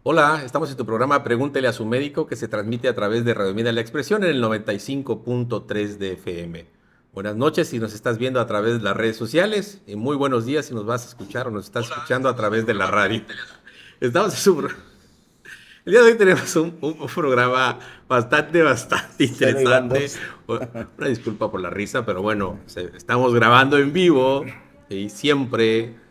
Hola, estamos en tu programa Pregúntele a su médico que se transmite a través de Radio Vida La Expresión en el 95.3 de FM. Buenas noches si nos estás viendo a través de las redes sociales y muy buenos días si nos vas a escuchar o nos estás escuchando a través de la radio. Estamos en El día de hoy tenemos un programa bastante Cero y van interesante. dos. Una disculpa por la risa, pero bueno, estamos grabando en vivo y siempre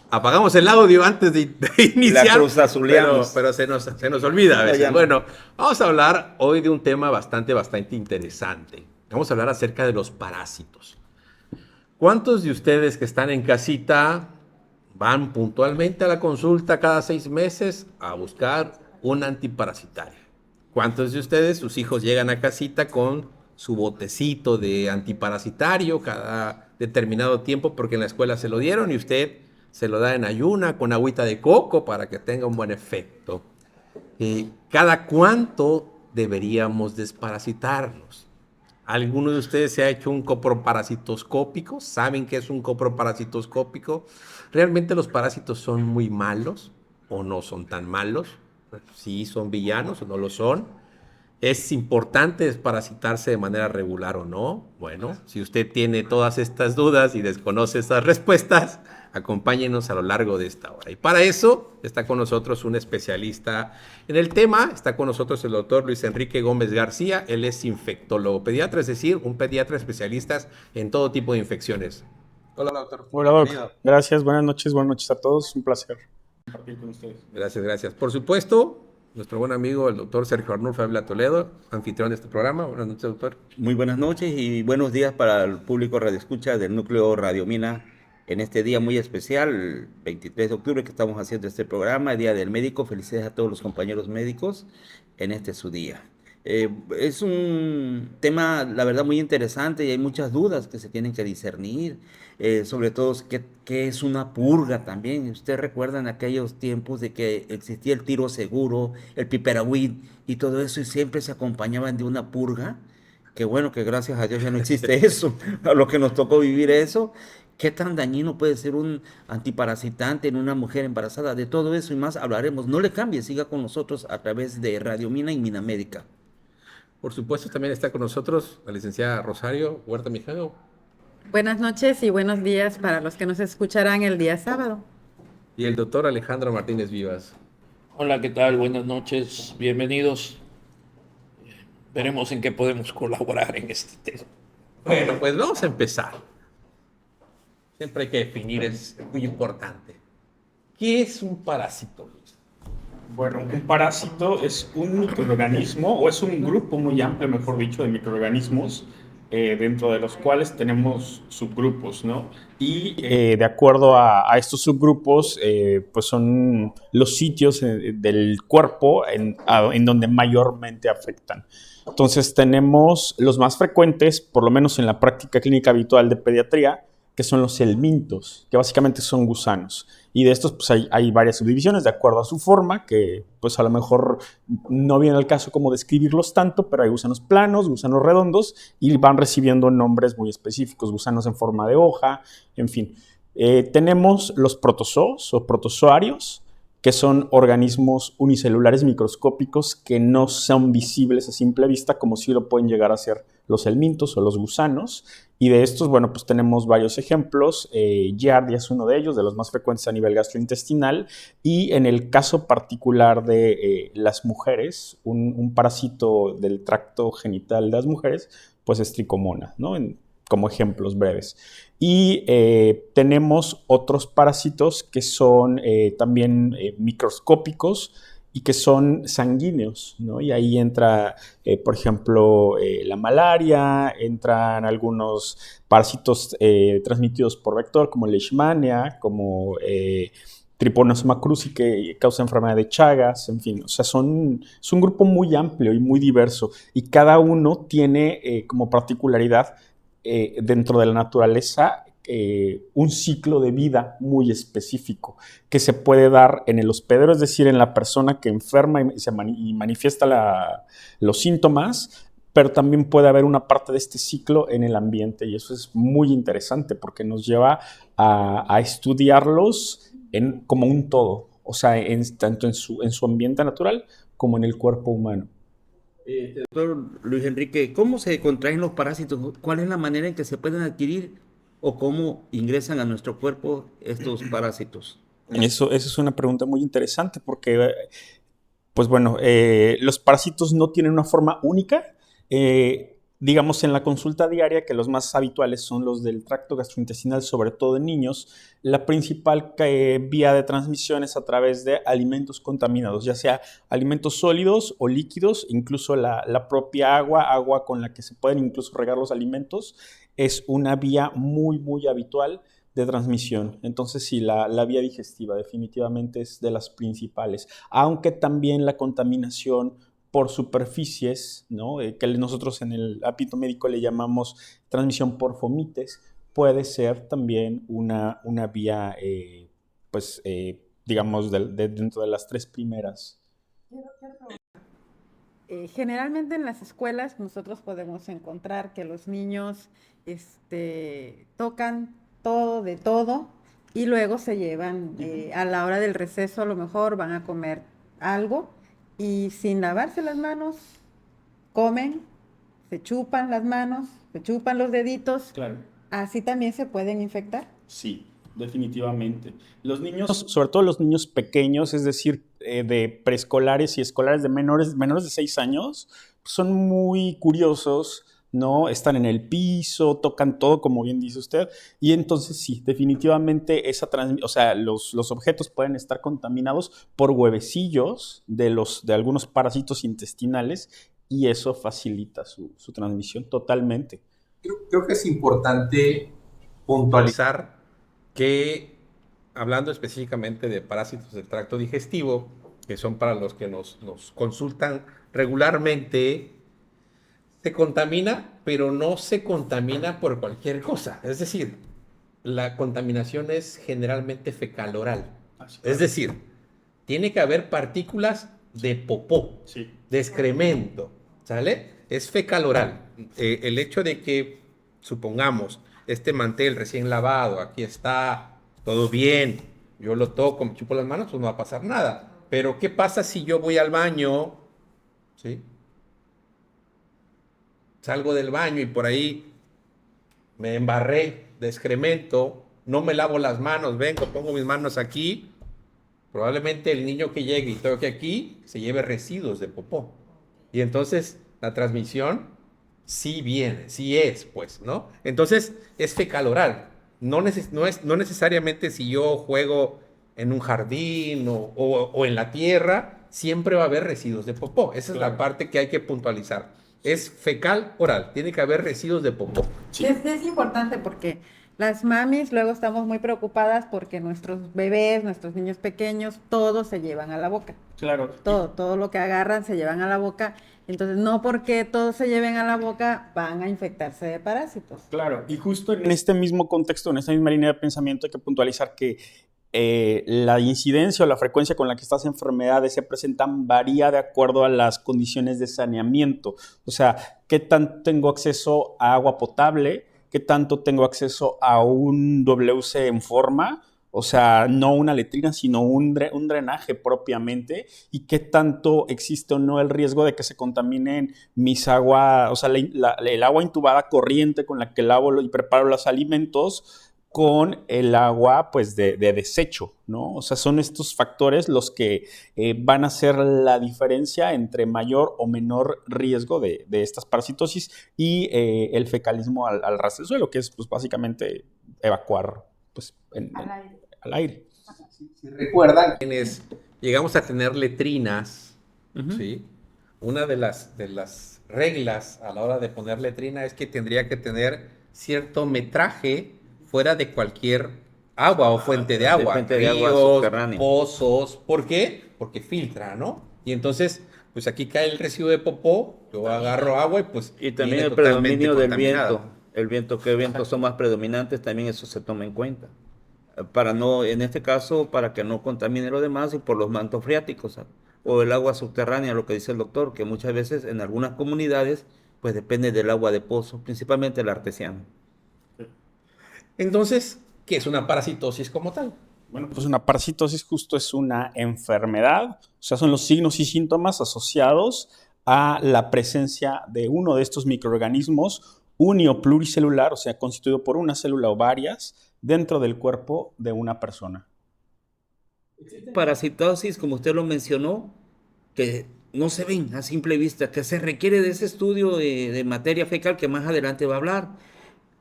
apagamos el audio antes de Y la iniciar, cruz azuleamos. pero se nos olvida a No, veces. ya no. Bueno, vamos a hablar hoy de un tema bastante interesante. Vamos a hablar acerca de los parásitos. ¿Cuántos de ustedes que están en casita van puntualmente a la consulta cada 6 meses a buscar un antiparasitario? ¿Cuántos de ustedes, sus hijos llegan a casita con su botecito de antiparasitario cada determinado tiempo porque en la escuela se lo dieron y usted se lo da en ayuna con agüita de coco para que tenga un buen efecto? ¿Cada cuánto deberíamos desparasitarnos? ¿Alguno de ustedes se ha hecho un coproparasitoscópico? ¿Saben qué es un coproparasitoscópico? ¿Realmente los parásitos son muy malos o no son tan malos? ¿Sí son villanos o no lo son? ¿Es importante desparasitarse de manera regular o no? Bueno, si usted tiene todas estas dudas y desconoce estas respuestas, acompáñenos a lo largo de esta hora. Y para eso está con nosotros un especialista en el tema. Está con nosotros el doctor Luis Enrique Gómez García. Él es infectólogo pediatra, es decir, un pediatra especialista en todo tipo de infecciones. Hola, doctor. Hola, Doc. Bienvenido. Gracias, buenas noches a todos. Un placer compartir con ustedes. Gracias. Por supuesto, nuestro buen amigo, el doctor Sergio Arnulfo Ávila Toledo, anfitrión de este programa. Buenas noches, doctor. Muy buenas noches y buenos días para el público radioescucha del Núcleo Radio Mina en este día muy especial, el 23 de octubre, que estamos haciendo este programa, el Día del Médico. Felicidades a todos los compañeros médicos en este su día. Es un tema, la verdad, muy interesante y hay muchas dudas que se tienen que discernir, sobre todo qué es una purga también. Ustedes recuerdan aquellos tiempos de que existía el tiro seguro, el piperavit y todo eso y siempre se acompañaban de una purga. Qué bueno que gracias a Dios ya no existe eso, a lo que nos tocó vivir eso. ¿Qué tan dañino puede ser un antiparasitante en una mujer embarazada? De todo eso y más hablaremos. No le cambie, siga con nosotros a través de Radio Mina y Mina Médica. Por supuesto, también está con nosotros la licenciada Rosario Huerta Mijano Buenas noches y buenos días para los que nos escucharán el día sábado. y el doctor Alejandro Martínez Vivas. Hola, ¿qué tal? Buenas noches, bienvenidos. Veremos en qué podemos colaborar en este tema. Bueno, pues vamos a empezar. Siempre hay que definir, es muy importante. ¿Qué es un parásito? Bueno, un parásito es un microorganismo o es un grupo muy amplio, mejor dicho, de microorganismos dentro de los cuales tenemos subgrupos, ¿no? Y de acuerdo a estos subgrupos, pues son los sitios del cuerpo en donde mayormente afectan. Entonces tenemos los más frecuentes, por lo menos en la práctica clínica habitual de pediatría, que son los helmintos, que básicamente son gusanos. Y de estos pues hay varias subdivisiones de acuerdo a su forma, que pues a lo mejor no viene al caso como describirlos tanto, pero hay gusanos planos, gusanos redondos, y van recibiendo nombres muy específicos, gusanos en forma de hoja, en fin. Tenemos los protozoos o protozoarios, que son organismos unicelulares microscópicos que no son visibles a simple vista, como sí lo pueden llegar a ser los helmintos o los gusanos. Y de estos, bueno, pues tenemos varios ejemplos. Giardia es uno de ellos, de los más frecuentes a nivel gastrointestinal. Y en el caso particular de las mujeres, un parásito del tracto genital de las mujeres, pues es tricomona, ¿no? Como ejemplos breves. Y tenemos otros parásitos que son también microscópicos y que son sanguíneos, ¿no? Y ahí entra, por ejemplo, la malaria, entran algunos parásitos transmitidos por vector, como Leishmania, como Trypanosoma cruzi, que causa enfermedad de Chagas, en fin, o sea, es un grupo muy amplio y muy diverso, y cada uno tiene como particularidad dentro de la naturaleza un ciclo de vida muy específico que se puede dar en el hospedero, es decir, en la persona que enferma y manifiesta los síntomas, pero también puede haber una parte de este ciclo en el ambiente, y eso es muy interesante porque nos lleva a estudiarlos como un todo. o sea, tanto en su ambiente natural como en el cuerpo humano. Doctor Luis Enrique, ¿cómo se contraen los parásitos? ¿Cuál es la manera en que se pueden adquirir o cómo ingresan a nuestro cuerpo estos parásitos? Eso es una pregunta muy interesante porque, pues bueno, los parásitos no tienen una forma única. Digamos, en la consulta diaria, que los más habituales son los del tracto gastrointestinal, sobre todo en niños, la principal vía de transmisión es a través de alimentos contaminados, ya sea alimentos sólidos o líquidos, incluso la propia agua con la que se pueden incluso regar los alimentos, es una vía muy, muy habitual de transmisión. Entonces, sí, la vía digestiva definitivamente es de las principales, aunque también la contaminación por superficies, ¿no? Que nosotros en el ámbito médico le llamamos transmisión por fomites, puede ser también una vía, digamos, dentro de las tres primeras. Generalmente en las escuelas nosotros podemos encontrar que los niños tocan todo de todo y luego se llevan, a la hora del receso a lo mejor van a comer algo y sin lavarse las manos comen, se chupan las manos, se chupan los deditos, Claro, así también se pueden infectar. sí, definitivamente. Los niños, Sobre todo los niños pequeños, es decir, de preescolares y escolares de menores de 6 años, son muy curiosos, ¿no? Están en el piso, tocan todo, como bien dice usted, y entonces sí, definitivamente o sea, los objetos pueden estar contaminados por huevecillos de algunos parásitos intestinales y eso facilita su transmisión totalmente. Creo que es importante puntualizar que, hablando específicamente de parásitos del tracto digestivo, que son para los que nos consultan regularmente, se contamina, pero no se contamina por cualquier cosa. Es decir, la contaminación es generalmente fecal-oral. Es decir, tiene que haber partículas de popó, sí, de excremento, ¿sale? Es fecal-oral. El hecho de que, supongamos, este mantel recién lavado, aquí está, todo bien, yo lo toco, me chupo las manos, pues no va a pasar nada. Pero, ¿qué pasa si yo voy al baño, ¿sí? Salgo del baño y por ahí me embarré de excremento, no me lavo las manos, vengo, pongo mis manos aquí, probablemente el niño que llegue y toque aquí se lleve residuos de popó. Y entonces la transmisión sí viene, sí es, pues, ¿no? Entonces es fecal oral. No necesariamente si yo juego en un jardín o en la tierra, siempre va a haber residuos de popó. Esa es la parte que hay que puntualizar. Es fecal oral, tiene que haber residuos de popó. sí. Es importante porque las mamis luego estamos muy preocupadas porque nuestros bebés, nuestros niños pequeños, todo se llevan a la boca. Claro. Todo lo que agarran se llevan a la boca. Entonces, no porque todo se lleven a la boca van a infectarse de parásitos. Claro, y justo En este mismo contexto, en esta misma línea de pensamiento, hay que puntualizar que la incidencia o la frecuencia con la que estas enfermedades se presentan varía de acuerdo a las condiciones de saneamiento. O sea, qué tanto tengo acceso a agua potable, qué tanto tengo acceso a un WC en forma, o sea, no una letrina, sino un drenaje propiamente, y qué tanto existe o no el riesgo de que se contaminen mis aguas, o sea, el agua intubada corriente con la que lavo y preparo los alimentos, con el agua pues de desecho, ¿no? O sea, son estos factores los que van a hacer la diferencia entre mayor o menor riesgo de estas parasitosis y el fecalismo al ras del suelo, que es pues básicamente evacuar pues al aire. Si recuerdan, quienes llegamos a tener letrinas, ¿sí? Una de las reglas a la hora de poner letrina es que tendría que tener cierto metraje fuera de cualquier agua o fuente de agua. Fuente de agua Ríos, subterránea. pozos. ¿Por qué? Porque filtra, ¿no? Y entonces, pues aquí cae el residuo de popó, yo agarro agua y pues Y también viene el totalmente predominio del contaminado. viento, qué vientos son más predominantes, también eso se toma en cuenta. Para no, en este caso, para que no contamine lo demás y por los mantos freáticos o el agua subterránea, lo que dice el doctor, que muchas veces en algunas comunidades, pues depende del agua de pozo, principalmente el artesiano. Entonces, ¿qué es una parasitosis como tal? Bueno, pues una parasitosis justo es una enfermedad, o sea, son los signos y síntomas asociados a la presencia de uno de estos microorganismos uni o pluricelular, o sea, constituido por una célula o varias, dentro del cuerpo de una persona. Parasitosis, como usted lo mencionó, que no se ven a simple vista, que se requiere de ese estudio de materia fecal que más adelante va a hablar.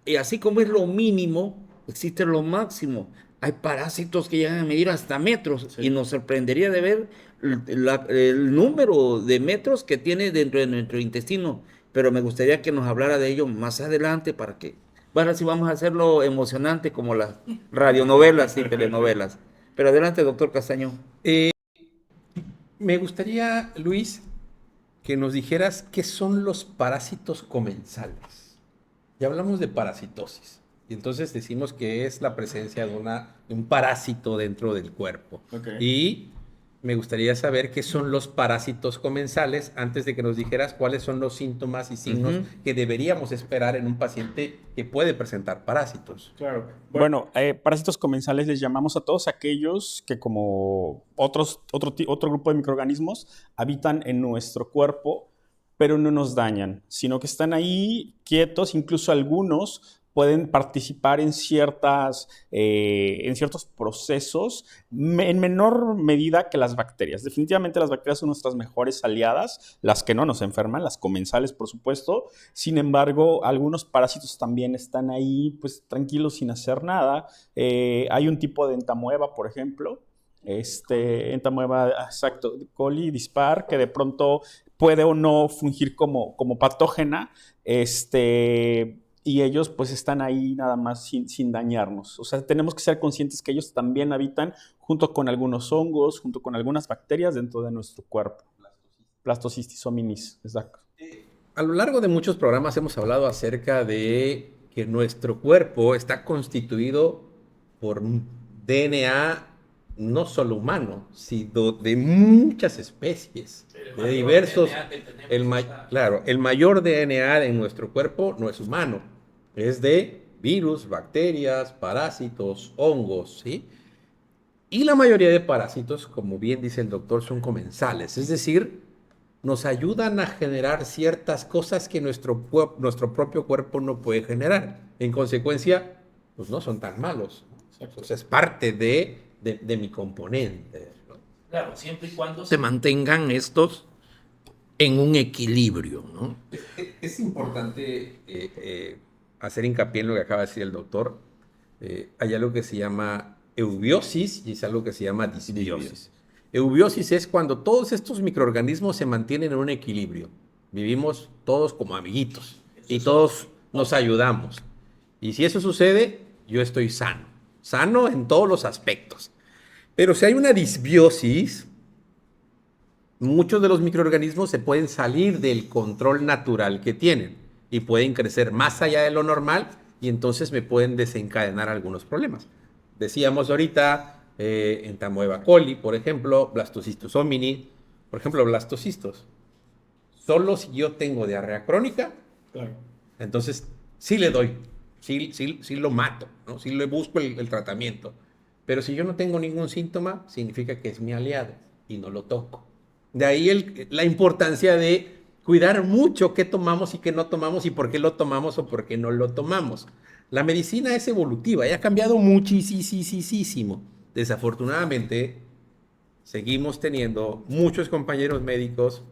Y así como es lo mínimo, existe lo máximo. Hay parásitos que llegan a medir hasta metros y nos sorprendería de ver el número de metros que tiene dentro de nuestro intestino. Pero me gustaría que nos hablara de ello más adelante para que, bueno, si vamos a hacerlo emocionante como las radionovelas y telenovelas. Pero adelante, doctor Castañón. Me gustaría, Luis, que nos dijeras qué son los parásitos comensales. Ya hablamos de parasitosis. Y entonces decimos que es la presencia de un parásito dentro del cuerpo. Ok. Y me gustaría saber qué son los parásitos comensales antes de que nos dijeras cuáles son los síntomas y signos que deberíamos esperar en un paciente que puede presentar parásitos. Claro. Bueno, parásitos comensales les llamamos a todos aquellos que, como otro grupo de microorganismos, habitan en nuestro cuerpo, pero no nos dañan, sino que están ahí quietos. Incluso algunos pueden participar en ciertos procesos en menor medida que las bacterias. Definitivamente las bacterias son nuestras mejores aliadas, las que no nos enferman, las comensales, por supuesto. Sin embargo, algunos parásitos también están ahí, pues, tranquilos, sin hacer nada. Hay un tipo de entamoeba, por ejemplo, entamoeba, exacto, coli dispar, que de pronto puede o no fungir como patógena, y ellos pues están ahí nada más sin dañarnos. O sea, tenemos que ser conscientes que ellos también habitan junto con algunos hongos, junto con algunas bacterias dentro de nuestro cuerpo. Blastocystis hominis, exacto. A lo largo de muchos programas hemos hablado acerca de que nuestro cuerpo está constituido por un DNA no solo humano, sino de muchas especies, de diversos. Claro, el mayor DNA en nuestro cuerpo no es humano, es de virus, bacterias, parásitos, hongos, ¿sí? Y la mayoría de parásitos, como bien dice el doctor, son comensales, es decir, nos ayudan a generar ciertas cosas que nuestro propio cuerpo no puede generar. En consecuencia, pues no son tan malos. Entonces es parte de mi componente, ¿no? Claro, siempre y cuando se mantengan estos en un equilibrio, ¿no? Es importante hacer hincapié en lo que acaba de decir el doctor. Hay algo que se llama eubiosis y es algo que se llama disbiosis. Eubiosis es cuando todos estos microorganismos se mantienen en un equilibrio. Vivimos todos como amiguitos y todos nos ayudamos. Y si eso sucede, yo estoy sano. Sano en todos los aspectos. Pero si hay una disbiosis, muchos de los microorganismos se pueden salir del control natural que tienen y pueden crecer más allá de lo normal y entonces me pueden desencadenar algunos problemas. Decíamos ahorita entamoeba coli, por ejemplo, Blastocystis hominis, por ejemplo, blastocistos. Solo si yo tengo diarrea crónica, Claro. entonces sí le doy, sí lo mato, ¿no? Sí le busco el tratamiento. Pero si yo no tengo ningún síntoma, significa que es mi aliado y no lo toco. De ahí la importancia de cuidar mucho qué tomamos y qué no tomamos y por qué lo tomamos o por qué no lo tomamos. La medicina es evolutiva y ha cambiado muchísimo. Desafortunadamente, seguimos teniendo muchos compañeros médicos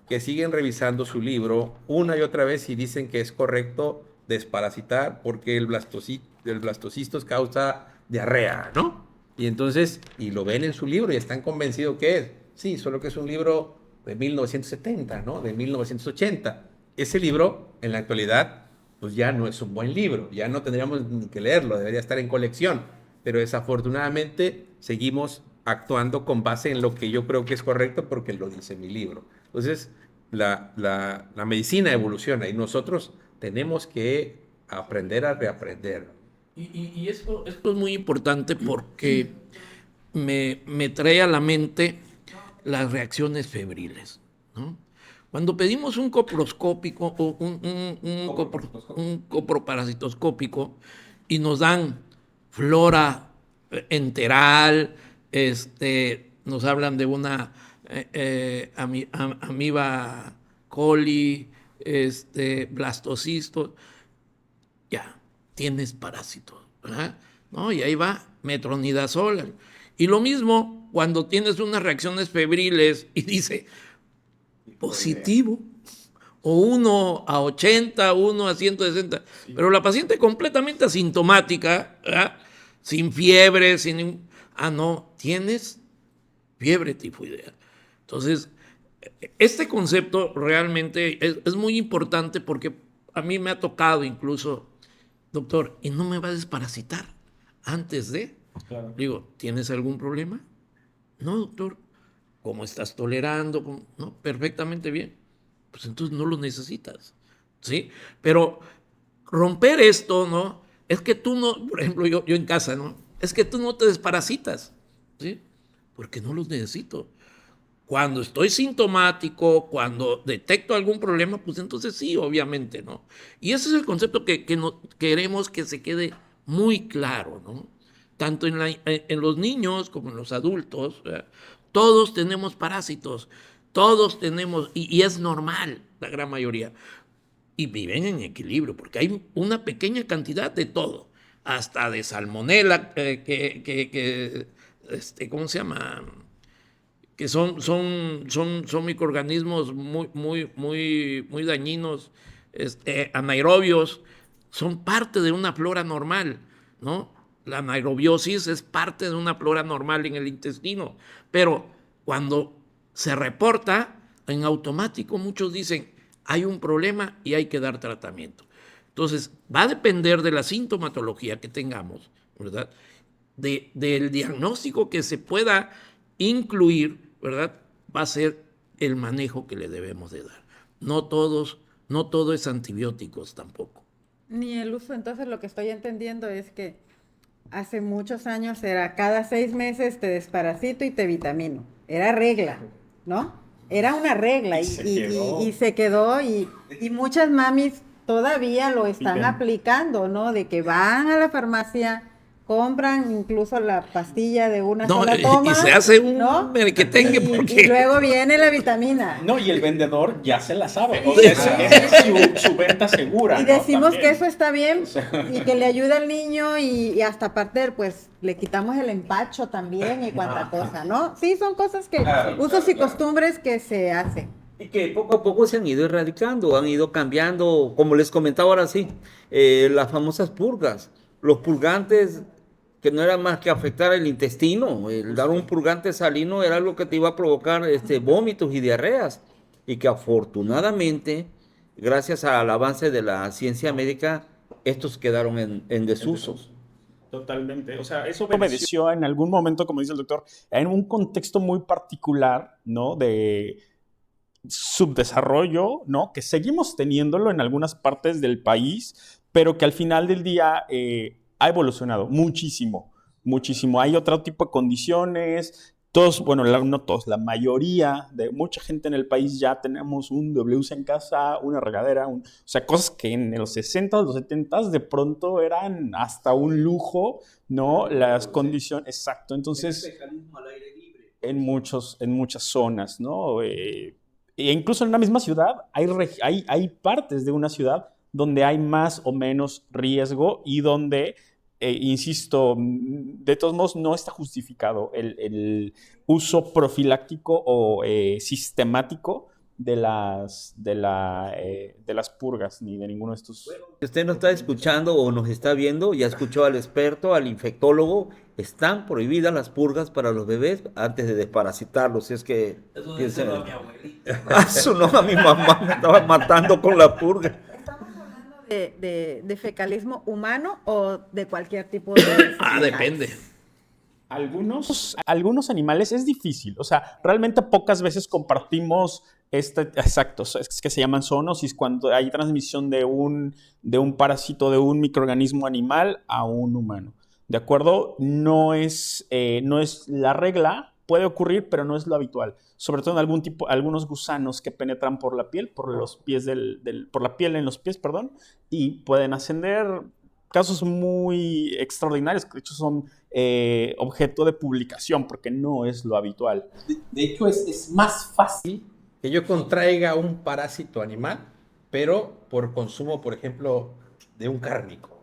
que siguen revisando su libro una y otra vez y dicen que es correcto desparasitar porque el blastocistos causa diarrea, ¿no? Y entonces, y lo ven en su libro y están convencidos que es. Sí, solo que es un libro de 1970, ¿no? De 1980. Ese libro, en la actualidad, pues ya no es un buen libro, ya no tendríamos ni que leerlo, debería estar en colección. Pero desafortunadamente seguimos actuando con base en lo que yo creo que es correcto porque lo dice mi libro. Entonces, la medicina evoluciona y nosotros tenemos que aprender a reaprender. Y esto es muy importante porque me trae a la mente las reacciones febriles, ¿no? Cuando pedimos un coproscópico o un coproparasitoscópico y nos dan flora enteral, nos hablan de una amiba coli, blastocisto, ya, tienes parásitos, ¿verdad? ¿No? Y ahí va metronidazol. Y lo mismo cuando tienes unas reacciones febriles y dice positivo, o 1 a 80, 1 a 160, sí. Pero la paciente completamente asintomática, ¿verdad? Sin fiebre, no, tienes fiebre tifoidea. Entonces, este concepto realmente es muy importante porque a mí me ha tocado incluso, doctor, ¿y no me va a desparasitar antes de? Claro. Digo, ¿tienes algún problema? No, doctor. ¿Cómo estás tolerando? No, perfectamente bien. Pues entonces no lo necesitas, ¿sí? Pero romper esto, ¿no? Es que tú no, por ejemplo, yo en casa, ¿no? Es que tú no te desparasitas, ¿sí? Porque no los necesito. Cuando estoy sintomático, cuando detecto algún problema, pues entonces sí, obviamente, ¿no? Y ese es el concepto que queremos que se quede muy claro, ¿no? Tanto en los niños como en los adultos, ¿verdad? Todos tenemos parásitos, todos tenemos, y es normal, la gran mayoría, y viven en equilibrio, porque hay una pequeña cantidad de todo, hasta de salmonela, ¿cómo se llama? Que son microorganismos muy dañinos, anaerobios, son parte de una flora normal, ¿no? La anaerobiosis es parte de una flora normal en el intestino, pero cuando se reporta, en automático muchos dicen, hay un problema y hay que dar tratamiento. Entonces, va a depender de la sintomatología que tengamos, ¿verdad? Del diagnóstico que se pueda incluir, ¿verdad? Va a ser el manejo que le debemos de dar. No todo es antibióticos tampoco. Ni el uso, entonces lo que estoy entendiendo es que hace muchos años era cada 6 meses te desparasito y te vitamino. Era regla, ¿no? Era una regla y se quedó y muchas mamis todavía lo están aplicando, ¿no? De que van a la farmacia, compran incluso la pastilla de una sola toma. Y se hace un merequetengue porque... Y luego viene la vitamina. No, y el vendedor ya se la sabe. O sea, esa es su venta segura. Y decimos que eso está bien y que le ayuda al niño y hasta aparte, pues, le quitamos el empacho también y cuanta cosa, ¿no? Sí, son cosas que, usos y costumbres que se hacen. Y que poco a poco se han ido erradicando, han ido cambiando, como les comentaba ahora sí, las famosas purgas, los purgantes que no era más que afectar el intestino. El dar un purgante salino era algo que te iba a provocar vómitos y diarreas, y que afortunadamente, gracias al avance de la ciencia médica, estos quedaron en desuso. Totalmente, o sea, eso obedeció en algún momento, como dice el doctor, en un contexto muy particular, ¿no? De subdesarrollo, ¿no? Que seguimos teniéndolo en algunas partes del país, pero que al final del día ha evolucionado muchísimo, muchísimo. Hay otro tipo de condiciones. Todos, bueno, no todos, la mayoría de mucha gente en el país ya tenemos un WC en casa, una regadera, o sea, cosas que en los 60s, los 70s de pronto eran hasta un lujo, ¿no? Las condiciones, exacto. Entonces, en muchas zonas, ¿no? E incluso en una misma ciudad hay partes de una ciudad donde hay más o menos riesgo y donde, insisto, de todos modos no está justificado el uso profiláctico o sistemático de las purgas, ni de ninguno de estos. Bueno, si usted nos está escuchando o nos está viendo, ya escuchó al experto, al infectólogo, están prohibidas las purgas para los bebés antes de desparasitarlos. Si es que eso piensen, a mi abuelita. Eso no, a mi mamá me estaba matando con la purga. De fecalismo humano o de cualquier tipo de... Depende. Algunos animales es difícil, o sea, realmente pocas veces compartimos exacto, es que se llaman zoonosis, cuando hay transmisión de un parásito, de un microorganismo animal a un humano, ¿de acuerdo? No es la regla, puede ocurrir, pero no es lo habitual, sobre todo en algunos gusanos que penetran por la piel, por los pies por la piel en los pies, perdón, y pueden ascender casos muy extraordinarios, que de hecho son objeto de publicación, porque no es lo habitual. De hecho, es más fácil que yo contraiga un parásito animal, pero por consumo, por ejemplo, de un cárnico,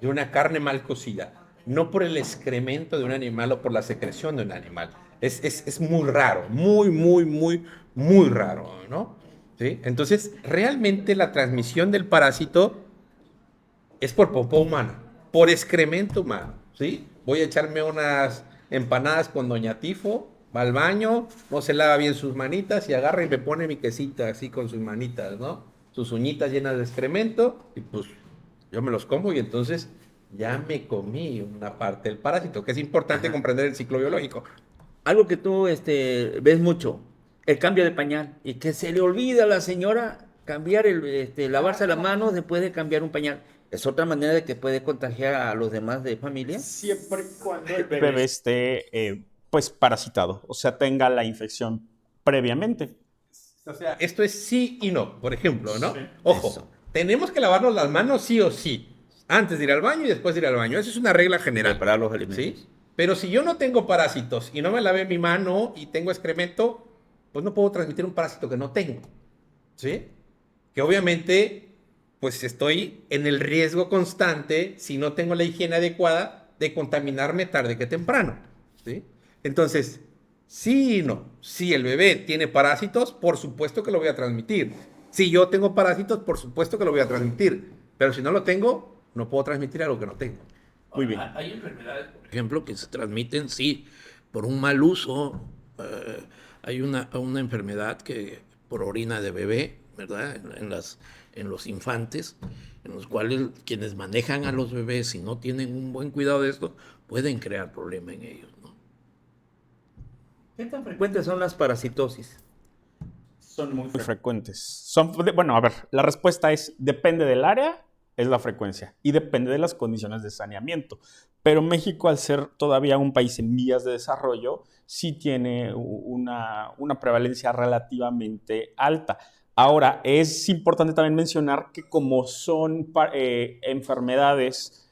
de una carne mal cocida, no por el excremento de un animal o por la secreción de un animal. Es muy raro, muy raro, ¿no? ¿Sí? Entonces, realmente la transmisión del parásito es por popó humano, por excremento humano, ¿sí? Voy a echarme unas empanadas con Doña Tifo, va al baño, no se lava bien sus manitas y agarra y me pone mi quesita así con sus manitas, ¿no? Sus uñitas llenas de excremento y pues yo me los como y entonces ya me comí una parte del parásito, que es importante comprender el ciclo biológico. Algo que tú ves mucho, el cambio de pañal, y que se le olvida a la señora cambiar lavarse las manos después de cambiar un pañal. Es otra manera de que puede contagiar a los demás de familia. Siempre y cuando el Bebé esté pues parasitado, o sea, tenga la infección previamente. O sea, esto es sí y no, por ejemplo, ¿no? Sí. Ojo, Eso. tenemos que lavarnos las manos sí o sí, antes de ir al baño y después de ir al baño. Eso es una regla general. Preparar los alimentos. ¿Sí? Pero si yo no tengo parásitos y no me lavé mi mano y tengo excremento, pues no puedo transmitir un parásito que no tengo. ¿Sí? Que obviamente, pues estoy en el riesgo constante, si no tengo la higiene adecuada, de contaminarme tarde que temprano. ¿Sí? Entonces, sí y no. Si el bebé tiene parásitos, por supuesto que lo voy a transmitir. Si yo tengo parásitos, por supuesto que lo voy a transmitir. Pero si no lo tengo, no puedo transmitir algo que no tengo. Muy bien. Hay enfermedades, por ejemplo, que se transmiten, sí, por un mal uso. Hay una enfermedad que por orina de bebé, ¿verdad? En los infantes, en los cuales quienes manejan a los bebés, si no tienen un buen cuidado de esto, pueden crear problema en ellos, ¿no? ¿Qué tan frecuentes son las parasitosis? son muy Muy frecuentes. Bueno, a ver, la respuesta es depende del área, es la frecuencia, y depende de las condiciones de saneamiento. Pero México, al ser todavía un país en vías de desarrollo, sí tiene una prevalencia relativamente alta. Ahora, es importante también mencionar que como son enfermedades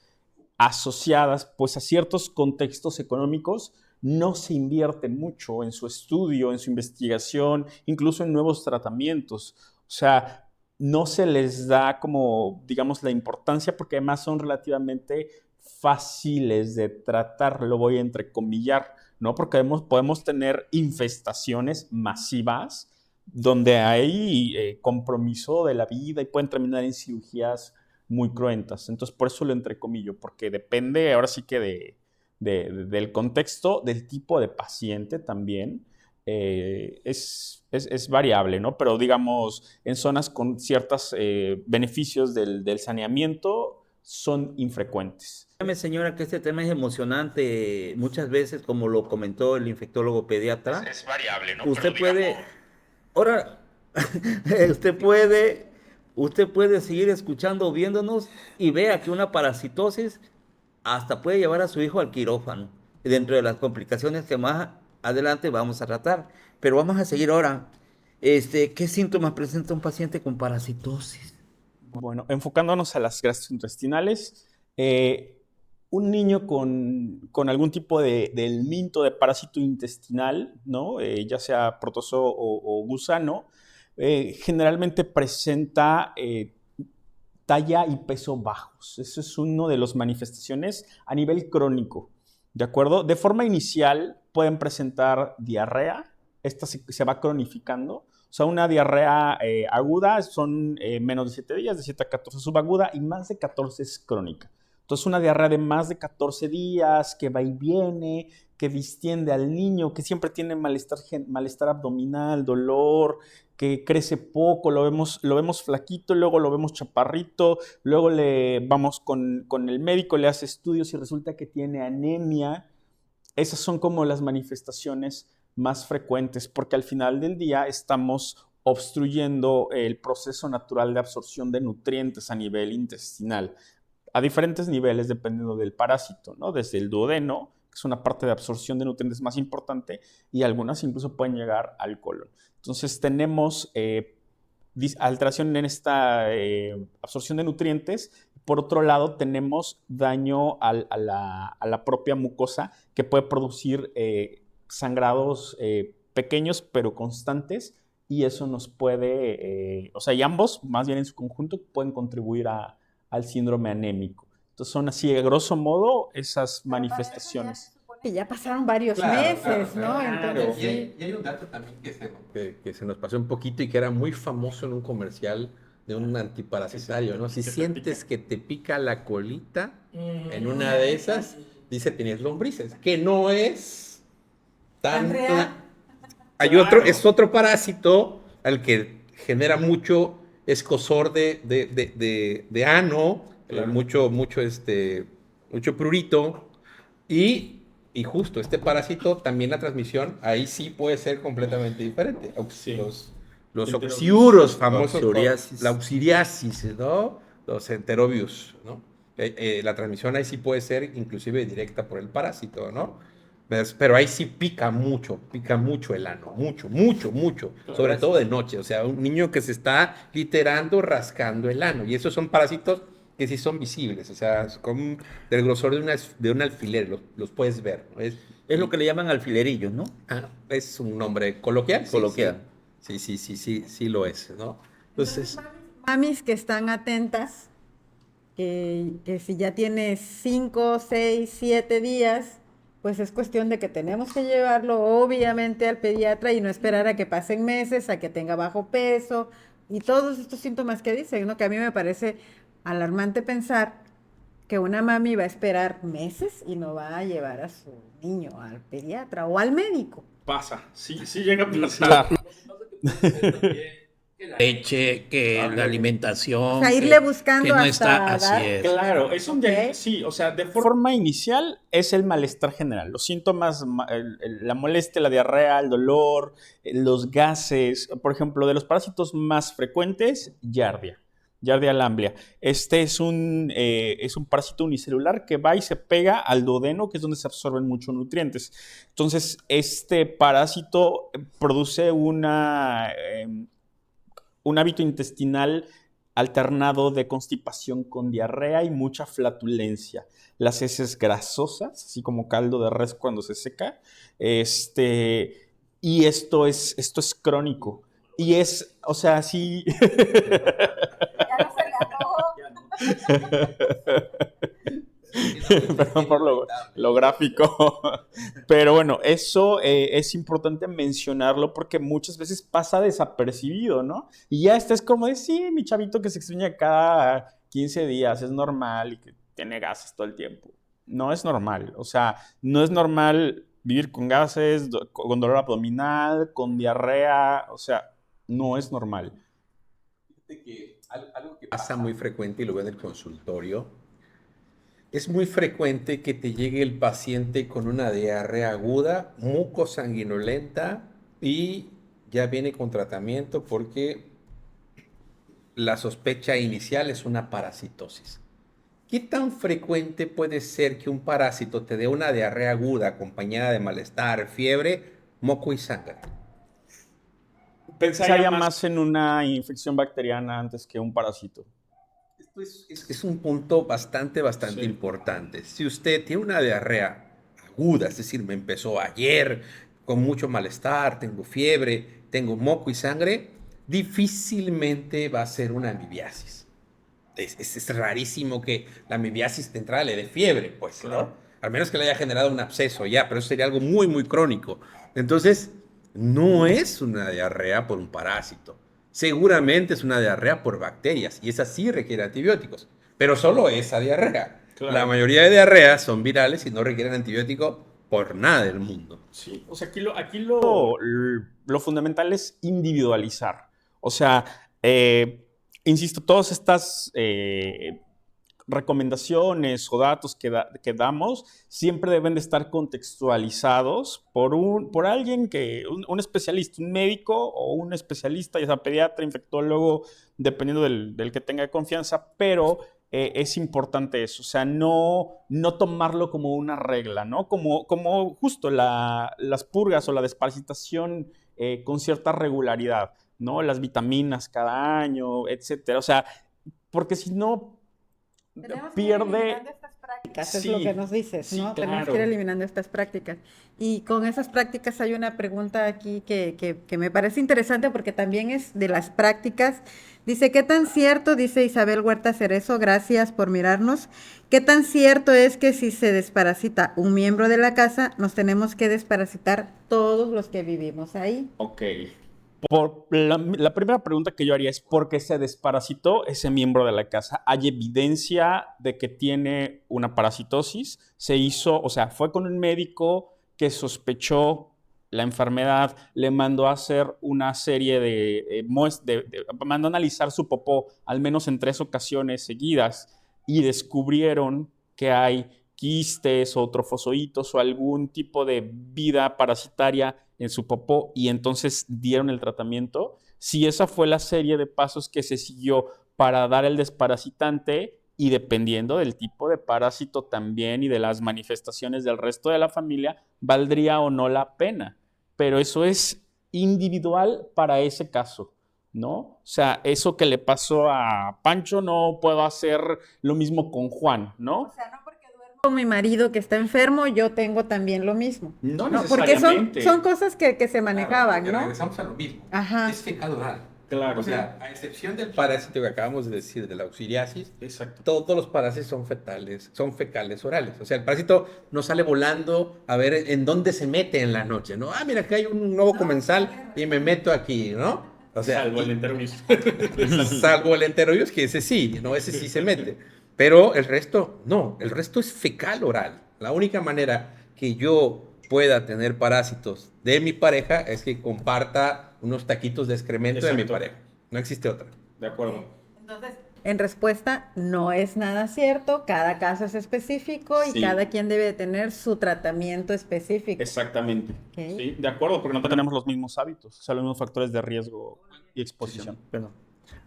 asociadas pues, a ciertos contextos económicos, no se invierte mucho en su estudio, en su investigación, incluso en nuevos tratamientos. O sea, no se les da como, digamos, la importancia porque además son relativamente fáciles de tratar, lo voy a entrecomillar, ¿no? Porque podemos tener infestaciones masivas donde hay compromiso de la vida y pueden terminar en cirugías muy cruentas. Entonces, por eso lo entrecomillo, porque depende ahora sí que del contexto, del tipo de paciente también. Es variable, ¿no? Pero digamos, en zonas con ciertos beneficios del saneamiento son infrecuentes. Dígame, señora, que este tema es emocionante muchas veces, como lo comentó el infectólogo pediatra. Es variable, ¿no? Usted Pero puede, digamos, ahora, usted puede seguir escuchando, viéndonos y vea que una parasitosis hasta puede llevar a su hijo al quirófano, dentro de las complicaciones que más adelante vamos a tratar. Pero vamos a seguir ahora. ¿Qué síntomas presenta un paciente con parasitosis? Bueno, enfocándonos a las gastrointestinales, un niño con algún tipo de helminto, de parásito intestinal, ¿no? Ya sea protozoo o gusano, generalmente presenta talla y peso bajos. Eso es una de las manifestaciones a nivel crónico, ¿de acuerdo? De forma inicial pueden presentar diarrea, esta se va cronificando. O sea, una diarrea aguda son menos de 7 días, de 7 a 14 subaguda y más de 14 es crónica. Entonces, una diarrea de más de 14 días que va y viene, que distiende al niño, que siempre tiene malestar abdominal, dolor, que crece poco, lo vemos flaquito, luego lo vemos chaparrito, luego le vamos con el médico, le hace estudios y resulta que tiene anemia. Esas son como las manifestaciones más frecuentes, porque al final del día estamos obstruyendo el proceso natural de absorción de nutrientes a nivel intestinal, a diferentes niveles dependiendo del parásito, ¿no? Desde el duodeno, que es una parte de absorción de nutrientes más importante, y algunas incluso pueden llegar al colon. Entonces tenemos alteración en esta absorción de nutrientes, Por otro lado, tenemos daño a la propia mucosa que puede producir sangrados pequeños pero constantes, y eso nos puede, o sea, y ambos, más bien en su conjunto, pueden contribuir al síndrome anémico. Entonces son así, a grosso modo, esas manifestaciones. Que ya pasaron varios meses, ¿no? Entonces, sí. Y hay un dato también que se nos pasó un poquito y que era muy famoso en un comercial de un antiparasitario, ¿no? Si sientes que te pica la colita en una de esas, dice tienes lombrices, que no es tan real. Hay otro, es otro parásito al que genera mucho escozor de ano, mucho prurito, y justo este parásito, también la transmisión, ahí sí puede ser completamente diferente. Sí. Los oxiuros famosos, Oxuriasis. la oxiriasis, ¿no? Los enterobius, ¿no? La transmisión ahí sí puede ser inclusive directa por el parásito, ¿no? Pero ahí sí pica mucho el ano, mucho, sobre todo de noche. O sea, un niño que se está literando rascando el ano, y esos son parásitos que sí son visibles, o sea, es como del grosor de un alfiler, los puedes ver, ¿no? Es lo que le llaman alfilerillos, ¿no? Es un nombre coloquial. Sí, Coloquial. Sí lo es, ¿no? Entonces, Mamis que están atentas, que si ya tienes 5, 6, 7 días, pues es cuestión de que tenemos que llevarlo obviamente al pediatra y no esperar a que pasen meses, a que tenga bajo peso y todos estos síntomas que dicen, ¿no? Que a mí me parece alarmante pensar que una mami va a esperar meses y no va a llevar a su niño al pediatra o al médico. Pasa, sí llega a pasar. Leche, que la alimentación. O sea, irle buscando que no hasta está, dar. así es. Claro, es un Ok. sí, o sea, de La forma forma inicial es el malestar general. Los síntomas, la molestia, la diarrea, el dolor, los gases. Por ejemplo, de los parásitos más frecuentes, Giardia lamblia. Este es un parásito unicelular que va y se pega al duodeno, que es donde se absorben muchos nutrientes. Entonces, este parásito produce un hábito intestinal alternado de constipación con diarrea y mucha flatulencia. Las heces grasosas, así como caldo de res cuando se seca. Y esto es crónico. Y es, o sea, sí. Perdón por lo gráfico. Pero bueno, eso es importante mencionarlo porque muchas veces pasa desapercibido, ¿no? Y ya es como de, sí, mi chavito que se extraña cada 15 días, es normal y que tiene gases todo el tiempo. No es normal. O sea, no es normal vivir con gases, con dolor abdominal, con diarrea. O sea, no es normal. fíjate que algo que pasa muy frecuente y lo veo en el consultorio, es muy frecuente que te llegue el paciente con una diarrea aguda, mucosanguinolenta, y ya viene con tratamiento porque la sospecha inicial es una parasitosis. ¿Qué tan frecuente puede ser que un parásito te dé una diarrea aguda acompañada de malestar, fiebre, moco y sangre? Pensaría más en una infección bacteriana antes que un parásito. Esto es un punto bastante Sí. importante. Si usted tiene una diarrea aguda, es decir, me empezó ayer con mucho malestar, tengo fiebre, tengo moco y sangre, difícilmente va a ser una amibiasis. Es rarísimo que la amibiasis de entrada le dé fiebre, pues, ¿no? Claro. Al menos que le haya generado un absceso ya, pero eso sería algo muy crónico. Entonces, no es una diarrea por un parásito. Seguramente es una diarrea por bacterias, y esa sí requiere antibióticos, pero solo esa diarrea. Claro. La mayoría de diarreas son virales y no requieren antibiótico por nada del mundo. Sí, o sea, aquí lo Lo fundamental es individualizar. O sea, insisto, todas estas recomendaciones o datos que damos siempre deben de estar contextualizados por alguien un especialista, un médico o un especialista, ya sea pediatra, infectólogo, dependiendo del que tenga confianza, pero es importante eso, o sea, no tomarlo como una regla, ¿no? Como justo las purgas o la desparasitación con cierta regularidad, ¿no? Las vitaminas cada año, etcétera. O sea, porque si no, Tenemos que ir pierde... eliminando estas prácticas, es Sí, lo que nos dices, sí, ¿no? Tenemos claro. que ir eliminando estas prácticas. Y con esas prácticas hay una pregunta aquí que me parece interesante porque también es de las prácticas. Dice, ¿qué tan cierto, dice Isabel Huerta Cerezo, gracias por mirarnos, qué tan cierto es que si se desparasita un miembro de la casa, nos tenemos que desparasitar todos los que vivimos ahí? Ok. La primera pregunta que yo haría es ¿por qué se desparasitó ese miembro de la casa? ¿Hay evidencia de que tiene una parasitosis? Se hizo, o sea, fue con un médico que sospechó la enfermedad, le mandó a hacer una serie mandó a analizar su popó al menos en 3 ocasiones seguidas y descubrieron que hay quistes o trofozoitos o algún tipo de vida parasitaria en su popó y entonces dieron el tratamiento. Si esa fue la serie de pasos que se siguió para dar el desparasitante y dependiendo del tipo de parásito también y de las manifestaciones del resto de la familia, valdría o no la pena. Pero eso es individual para ese caso, ¿no? O sea, eso que le pasó a Pancho no puedo hacer lo mismo con Juan, ¿no? O sea, no porque duermo con mi marido que está enfermo, yo tengo también lo mismo. No ¿no? Porque son necesariamente. cosas que se manejaban, Claro, ¿no? regresamos a lo mismo. Ajá. Es fecal oral. Claro. O sea, a excepción del parásito que acabamos de decir, de la auxiliasis, Exacto. todos los parásitos son fecales orales. O sea, el parásito no sale volando a ver en dónde se mete en la noche, ¿no? Ah, mira, aquí hay un nuevo comensal y me meto aquí, ¿no? O sea, Salvo el enterovirus. salvo el enterovirus, que ese sí, ¿no? Ese sí se mete. Pero el resto, no. El resto es fecal oral. La única manera que yo pueda tener parásitos de mi pareja es que comparta unos taquitos de excremento de mi Exacto. pareja. No existe otra. De acuerdo. Entonces, en respuesta, no es nada cierto, cada caso es específico y Sí. cada quien debe de tener su tratamiento específico. Exactamente. Ok. Sí, de acuerdo, porque no No tenemos tenemos los mismos hábitos, o sea, los mismos factores de riesgo y exposición. Perdón.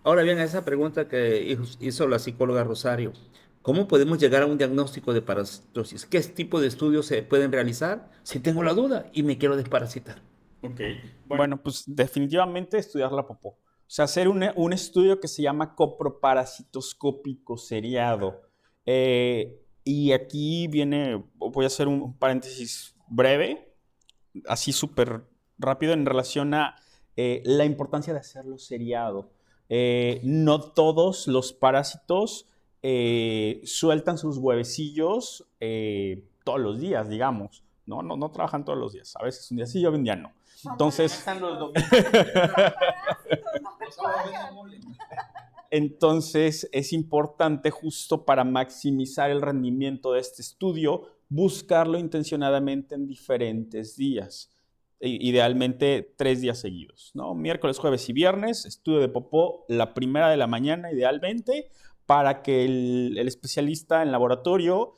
Ahora bien, a esa pregunta que hizo la psicóloga Rosario, ¿cómo podemos llegar a un diagnóstico de parasitosis? ¿Qué tipo de estudios se pueden realizar si tengo la duda y me quiero desparasitar? Ok. Bueno, pues definitivamente estudiar la popó. O sea, hacer un estudio que se llama coproparasitoscópico seriado. Y aquí voy a hacer un paréntesis breve, así súper rápido en relación a la importancia de hacerlo seriado. No todos los parásitos sueltan sus huevecillos todos los días, digamos. No trabajan todos los días. A veces un día sí y un día no. Entonces, entonces es importante justo para maximizar el rendimiento de este estudio, buscarlo intencionadamente en diferentes días. Idealmente 3 días seguidos, ¿no? Miércoles, jueves y viernes, estudio de popó, la primera de la mañana idealmente, para que el especialista en laboratorio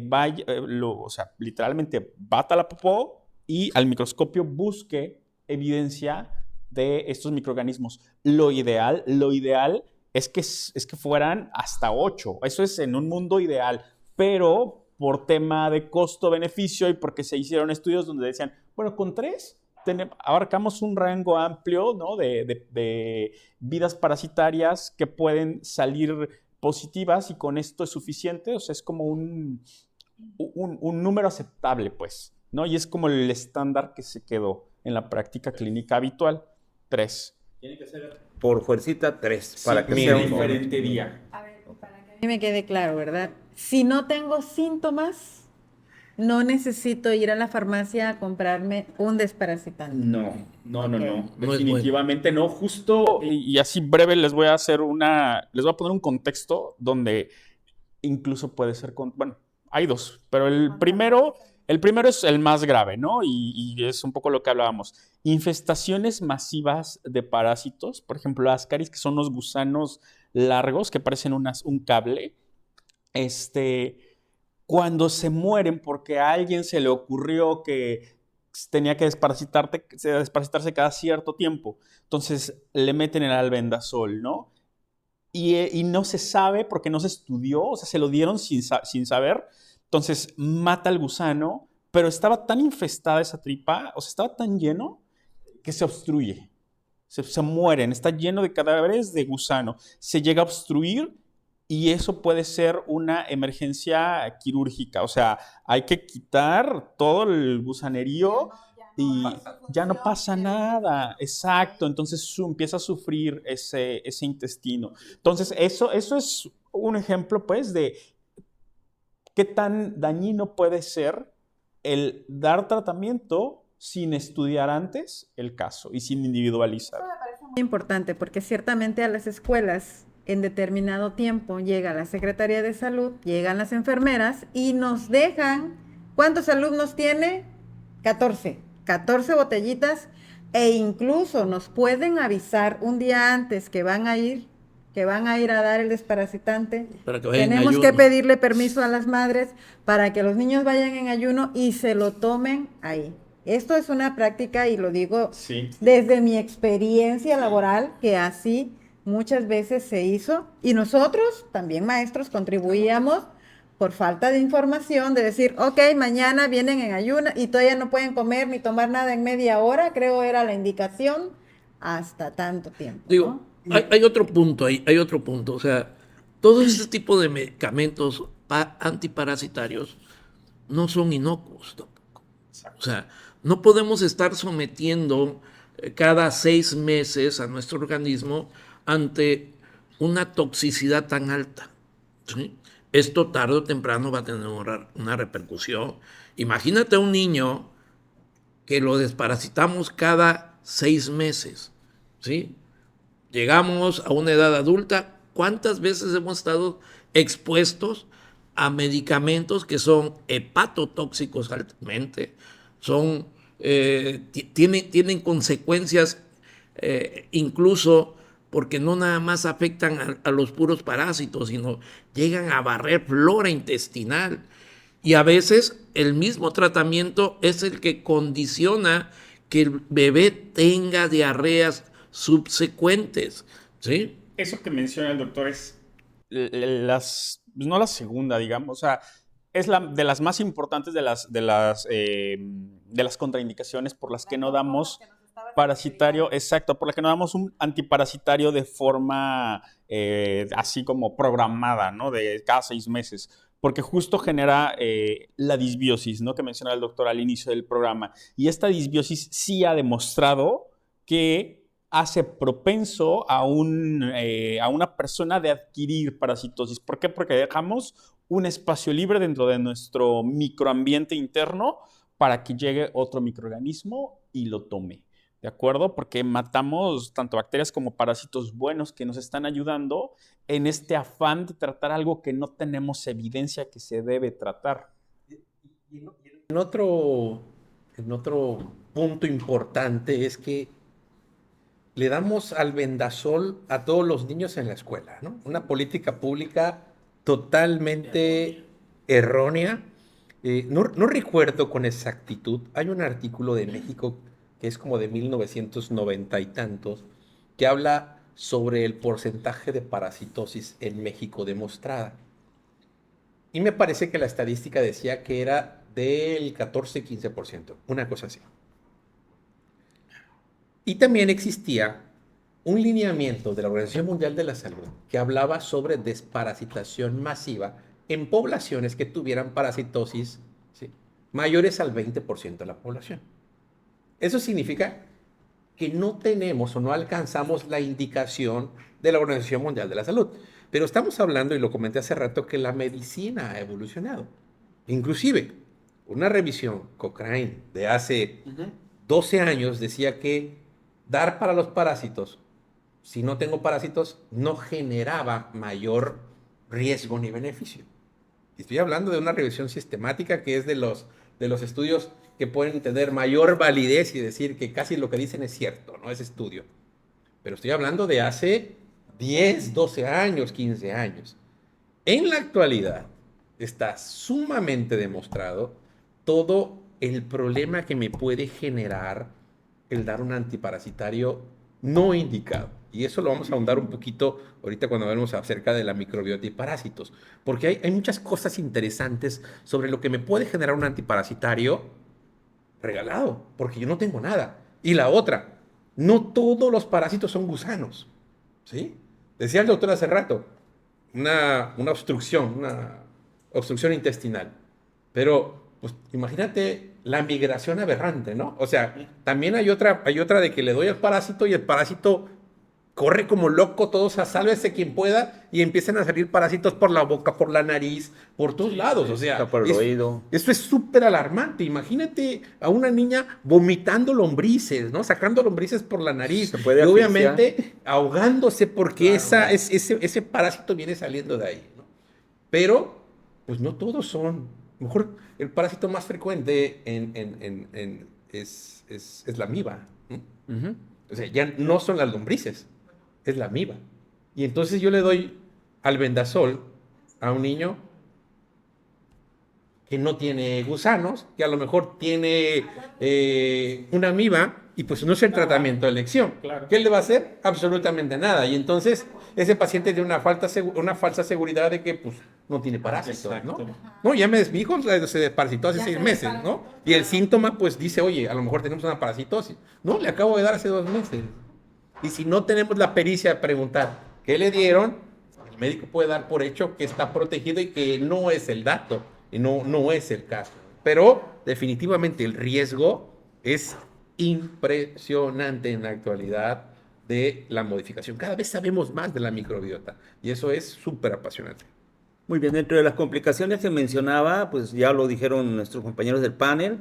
vaya, o sea, literalmente bata la popó y al microscopio busque evidencia de estos microorganismos. Lo ideal es que fueran hasta 8. Eso es en un mundo ideal, pero por tema de costo-beneficio y porque se hicieron estudios donde decían, bueno, con 3 abarcamos un rango amplio, ¿no? de vidas parasitarias que pueden salir positivas y con esto es suficiente. O sea, es como un número aceptable, pues, ¿no? Y es como el estándar que se quedó en la práctica clínica habitual, 3. Tiene que ser Por fuercita 3, para que un sea un diferente día. A ver, para que a mí me quede claro, ¿verdad? Si no tengo síntomas, no necesito ir a la farmacia a comprarme un desparasitante. No. Ok. Definitivamente no. Justo. Y así breve les voy a poner un contexto donde incluso puede ser bueno, hay 2, pero el primero es el más grave, ¿no? Y es un poco lo que hablábamos. Infestaciones masivas de parásitos, por ejemplo, ascaris, que son unos gusanos largos que parecen un cable. Cuando se mueren porque a alguien se le ocurrió que tenía que desparasitarse cada cierto tiempo, entonces le meten el albendazol, ¿no? Y no se sabe porque no se estudió, o sea, se lo dieron sin saber, entonces mata al gusano, pero estaba tan infestada esa tripa, o sea, estaba tan lleno que se obstruye, se mueren, está lleno de cadáveres de gusano, se llega a obstruir y eso puede ser una emergencia quirúrgica. O sea, hay que quitar todo el gusanerío y ya no pasa nada. Exacto. Entonces empieza a sufrir ese intestino. Entonces, eso es un ejemplo, pues, de qué tan dañino puede ser el dar tratamiento sin estudiar antes el caso y sin individualizar. Muy importante porque ciertamente a las escuelas en determinado tiempo llega la Secretaría de Salud, llegan las enfermeras y nos dejan, ¿cuántos alumnos tiene? 14 botellitas, e incluso nos pueden avisar un día antes que van a ir a dar el desparasitante. Para que vayan en Tenemos ayuno. que pedirle permiso a las madres para que los niños vayan en ayuno y se lo tomen ahí. Esto es una práctica, y lo digo Sí. desde mi experiencia laboral, que así muchas veces se hizo, y nosotros, también maestros, contribuíamos por falta de información, de decir, ok, mañana vienen en ayuno y todavía no pueden comer ni tomar nada en media hora, creo era la indicación, hasta tanto tiempo, Digo, ¿no? hay otro punto ahí, hay otro punto. O sea, todo este tipo de medicamentos antiparasitarios no son inocuos tampoco. O sea, no podemos estar sometiendo cada 6 meses a nuestro organismo ante una toxicidad tan alta, ¿sí? Esto tarde o temprano va a tener una repercusión. Imagínate a un niño que lo desparasitamos cada 6 meses, ¿sí? Llegamos a una edad adulta, ¿cuántas veces hemos estado expuestos a medicamentos que son hepatotóxicos altamente? Tienen consecuencias incluso porque no nada más afectan a los puros parásitos, sino llegan a barrer flora intestinal. Y a veces el mismo tratamiento es el que condiciona que el bebé tenga diarreas subsecuentes, ¿sí? Eso que menciona el doctor es no la segunda, digamos, o sea, es de las más importantes de las contraindicaciones por las que no damos parasitario, exacto, por la que no damos un antiparasitario de forma así como programada, ¿no? De cada 6 meses, porque justo genera la disbiosis, ¿no? Que mencionaba el doctor al inicio del programa. Y esta disbiosis sí ha demostrado que hace propenso a una persona de adquirir parasitosis. ¿Por qué? Porque dejamos un espacio libre dentro de nuestro microambiente interno para que llegue otro microorganismo y lo tome. ¿De acuerdo? Porque matamos tanto bacterias como parásitos buenos que nos están ayudando en este afán de tratar algo que no tenemos evidencia que se debe tratar. En otro punto importante es que le damos albendazol a todos los niños en la escuela, ¿no? Una política pública totalmente errónea. No recuerdo con exactitud. Hay un artículo de México que es como de 1990 y tantos, que habla sobre el porcentaje de parasitosis en México demostrada. Y me parece que la estadística decía que era del 14-15%, una cosa así. Y también existía un lineamiento de la Organización Mundial de la Salud que hablaba sobre desparasitación masiva en poblaciones que tuvieran parasitosis, ¿sí?, mayores al 20% de la población. Eso significa que no tenemos o no alcanzamos la indicación de la Organización Mundial de la Salud. Pero estamos hablando, y lo comenté hace rato, que la medicina ha evolucionado. Inclusive, una revisión Cochrane de hace 12 años decía que dar para los parásitos, si no tengo parásitos, no generaba mayor riesgo ni beneficio. Estoy hablando de una revisión sistemática que es de los estudios que pueden tener mayor validez y decir que casi lo que dicen es cierto, ¿no? Ese estudio. Pero estoy hablando de hace 10, 12 años, 15 años. En la actualidad está sumamente demostrado todo el problema que me puede generar el dar un antiparasitario no indicado. Y eso lo vamos a ahondar un poquito ahorita cuando hablemos acerca de la microbiota y parásitos. Porque hay muchas cosas interesantes sobre lo que me puede generar un antiparasitario regalado, porque yo no tengo nada. Y la otra, no todos los parásitos son gusanos, ¿sí? Decía el doctor hace rato, una obstrucción intestinal. Pero, pues, imagínate la migración aberrante, ¿no? O sea, también hay otra de que le doy al parásito y el parásito corre como loco, todos a sálvese quien pueda, y empiezan a salir parásitos por la boca, por la nariz, por todos lados. O sea, Por el oído. eso es súper alarmante. Imagínate a una niña vomitando lombrices, ¿no? Sacando lombrices por la nariz. Se puede Y asfixiar. obviamente ahogándose porque ese parásito viene saliendo de ahí, ¿no? Pero, pues no todos son. A lo mejor el parásito más frecuente es la amiba, ¿no? Ujú. O sea, ya no son las lombrices, es la amiba. Y entonces yo le doy albendazol a un niño que no tiene gusanos, que a lo mejor tiene una amiba, y pues no es el tratamiento de elección. Claro. ¿Qué le va a hacer? Absolutamente nada. Y entonces ese paciente tiene una falsa seguridad de que pues no tiene parásitos, ¿no? Exacto. No, mi hijo se desparasitó hace 6 meses, ¿no? Y el síntoma pues dice, oye, a lo mejor tenemos una parasitosis. No, le acabo de dar hace 2 meses. Y si no tenemos la pericia de preguntar qué le dieron, el médico puede dar por hecho que está protegido y que no es el dato, y no es el caso. Pero definitivamente el riesgo es impresionante en la actualidad de la modificación. Cada vez sabemos más de la microbiota y eso es súper apasionante. Muy bien, dentro de las complicaciones que mencionaba, pues ya lo dijeron nuestros compañeros del panel,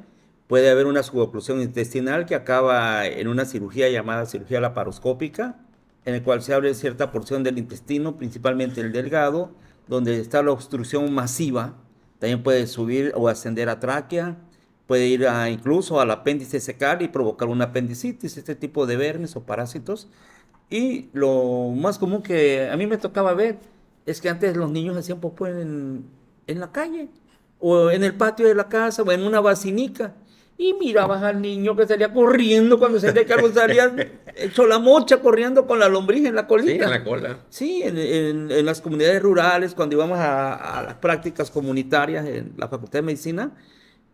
puede haber una suboclusión intestinal que acaba en una cirugía llamada cirugía laparoscópica, en el cual se abre cierta porción del intestino, principalmente el delgado, donde está la obstrucción masiva. También puede subir o ascender a tráquea, puede ir incluso al apéndice secal y provocar una apendicitis, este tipo de vermes o parásitos. Y lo más común que a mí me tocaba ver es que antes los niños hacían popó en la calle, o en el patio de la casa, o en una basinica. Y mirabas al niño que salía corriendo cuando se le cargo, salía hecho la mocha corriendo con la lombriz en la Sí, colita. en la cola. Sí, en las comunidades rurales, cuando íbamos a las prácticas comunitarias en la Facultad de Medicina,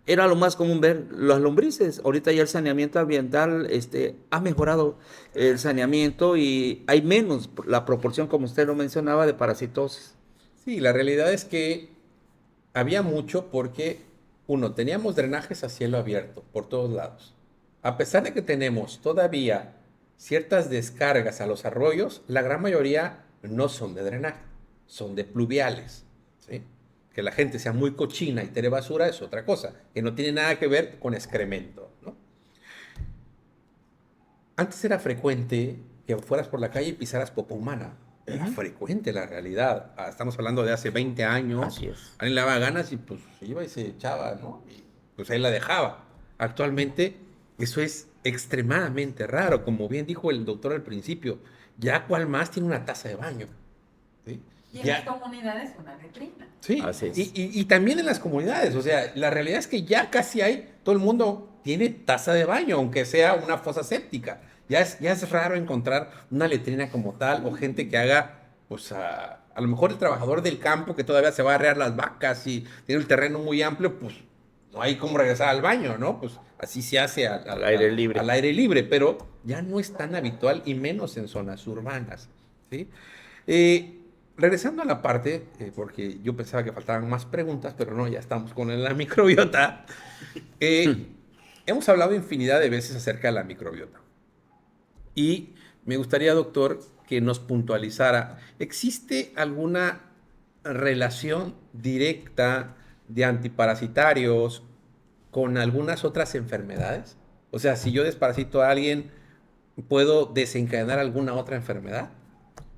era lo más común ver las lombrices. Ahorita ya el saneamiento ambiental ha mejorado el saneamiento y hay menos la proporción, como usted lo mencionaba, de parasitosis. Sí, la realidad es que había mucho porque, uno, teníamos drenajes a cielo abierto por todos lados. A pesar de que tenemos todavía ciertas descargas a los arroyos, la gran mayoría no son de drenaje, son de pluviales, ¿sí? Que la gente sea muy cochina y tire basura es otra cosa, que no tiene nada que ver con excremento, ¿no? Antes era frecuente que fueras por la calle y pisaras popó humana. Era frecuente la realidad. Estamos hablando de hace 20 años. Así es. Alguien le daba ganas y pues se iba y se echaba, ¿no? Y pues ahí la dejaba. Actualmente eso es extremadamente raro. Como bien dijo el doctor al principio, ya cual más tiene una taza de baño, ¿sí? Y en Ya- las comunidades una letrina. Sí, Así es. y también en las comunidades, o sea, la realidad es que ya casi todo el mundo tiene taza de baño, aunque sea una fosa séptica. Ya es raro encontrar una letrina como tal o gente que haga, pues a lo mejor el trabajador del campo que todavía se va a arrear las vacas y tiene el terreno muy amplio, pues no hay cómo regresar al baño, ¿no? Pues así se hace Al aire libre. al aire libre, pero ya no es tan habitual y menos en zonas urbanas, ¿sí? Regresando a la parte, porque yo pensaba que faltaban más preguntas, pero no, ya estamos con la microbiota. Hemos hablado infinidad de veces acerca de la microbiota. Y me gustaría, doctor, que nos puntualizara, ¿existe alguna relación directa de antiparasitarios con algunas otras enfermedades? O sea, si yo desparasito a alguien, ¿puedo desencadenar alguna otra enfermedad?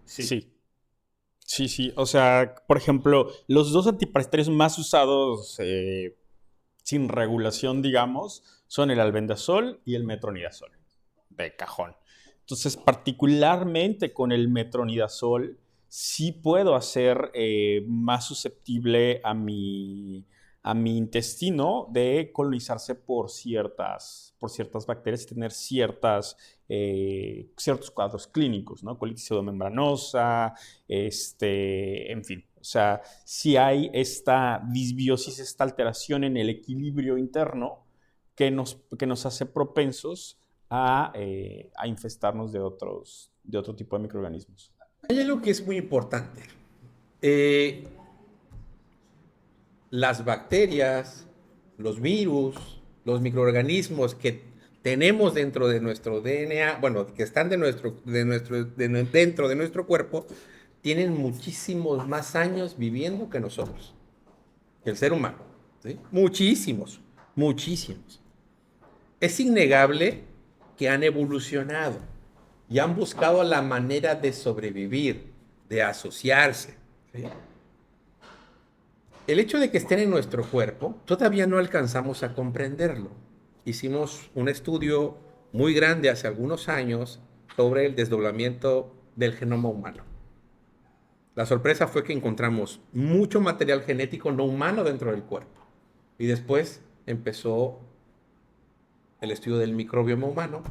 Sí. Sí. O sea, por ejemplo, los dos antiparasitarios más usados sin regulación, digamos, son el albendazol y el metronidazol, de cajón. Entonces, particularmente con el metronidazol, sí puedo hacer más susceptible a mi intestino de colonizarse por ciertas bacterias y tener ciertos cuadros clínicos, ¿no? Colitis pseudomembranosa, en fin. O sea, si hay esta disbiosis, esta alteración en el equilibrio interno que nos hace propensos a infestarnos de otro tipo de microorganismos. Hay algo que es muy importante. Eh, las bacterias, los virus, los microorganismos que tenemos dentro de nuestro DNA, bueno, que están dentro de nuestro cuerpo, tienen muchísimos más años viviendo que nosotros, que el ser humano, ¿sí? Muchísimos, muchísimos. Es innegable que han evolucionado y han buscado la manera de sobrevivir, de asociarse, ¿sí? El hecho de que estén en nuestro cuerpo, todavía no alcanzamos a comprenderlo. Hicimos un estudio muy grande hace algunos años sobre el desdoblamiento del genoma humano. La sorpresa fue que encontramos mucho material genético no humano dentro del cuerpo. Y después empezó el estudio del microbioma humano,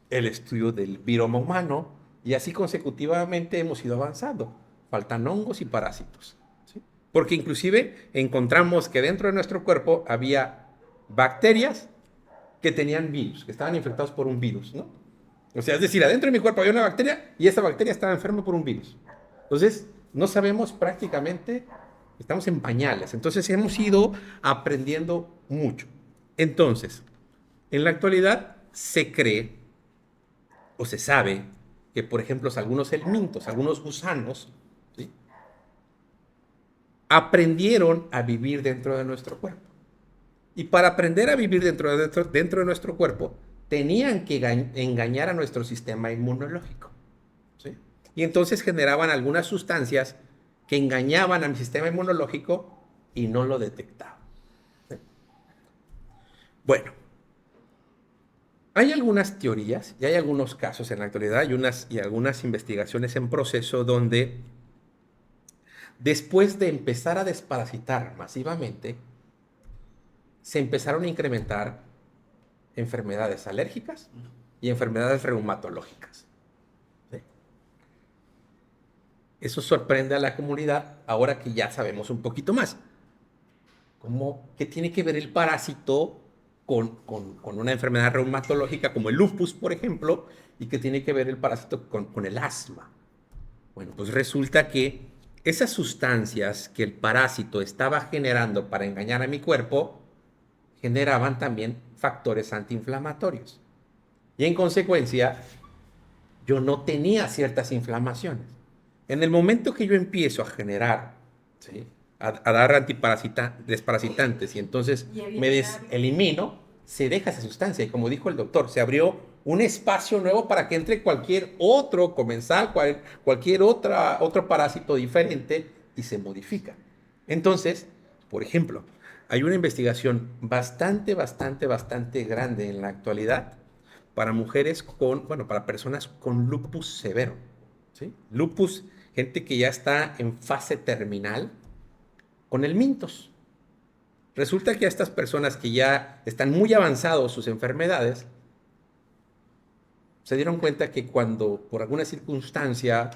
el estudio del viroma humano, y así consecutivamente hemos ido avanzando. Faltan hongos y parásitos, ¿sí? Porque inclusive encontramos que dentro de nuestro cuerpo había bacterias que tenían virus, que estaban infectados por un virus, ¿no? O sea, es decir, adentro de mi cuerpo había una bacteria y esa bacteria estaba enferma por un virus. Entonces, no sabemos prácticamente, estamos en pañales. Entonces, hemos ido aprendiendo mucho. Entonces, en la actualidad se cree o se sabe que, por ejemplo, algunos helmintos, algunos gusanos, ¿sí?, aprendieron a vivir dentro de nuestro cuerpo. Y para aprender a vivir dentro de nuestro cuerpo, tenían que engañar a nuestro sistema inmunológico, ¿sí? Y entonces generaban algunas sustancias que engañaban a mi sistema inmunológico y no lo detectaban, ¿sí? Bueno, hay algunas teorías y hay algunos casos en la actualidad y algunas investigaciones en proceso donde después de empezar a desparasitar masivamente, se empezaron a incrementar enfermedades alérgicas y enfermedades reumatológicas, ¿sí? Eso sorprende a la comunidad ahora que ya sabemos un poquito más. ¿Qué tiene que ver el parásito con una enfermedad reumatológica como el lupus, por ejemplo, y qué tiene que ver el parásito con el asma? Bueno, pues resulta que esas sustancias que el parásito estaba generando para engañar a mi cuerpo generaban también factores antiinflamatorios. Y en consecuencia, yo no tenía ciertas inflamaciones. En el momento que yo empiezo a generar, ¿sí?, a dar desparasitantes y entonces me elimino, se deja esa sustancia. Y como dijo el doctor, se abrió un espacio nuevo para que entre cualquier otro comensal, cualquier otro parásito diferente y se modifica. Entonces, por ejemplo, hay una investigación bastante grande en la actualidad para mujeres para personas con lupus severo, ¿sí? Lupus, gente que ya está en fase terminal con el Mintos. Resulta que a estas personas que ya están muy avanzados sus enfermedades, se dieron cuenta que cuando por alguna circunstancia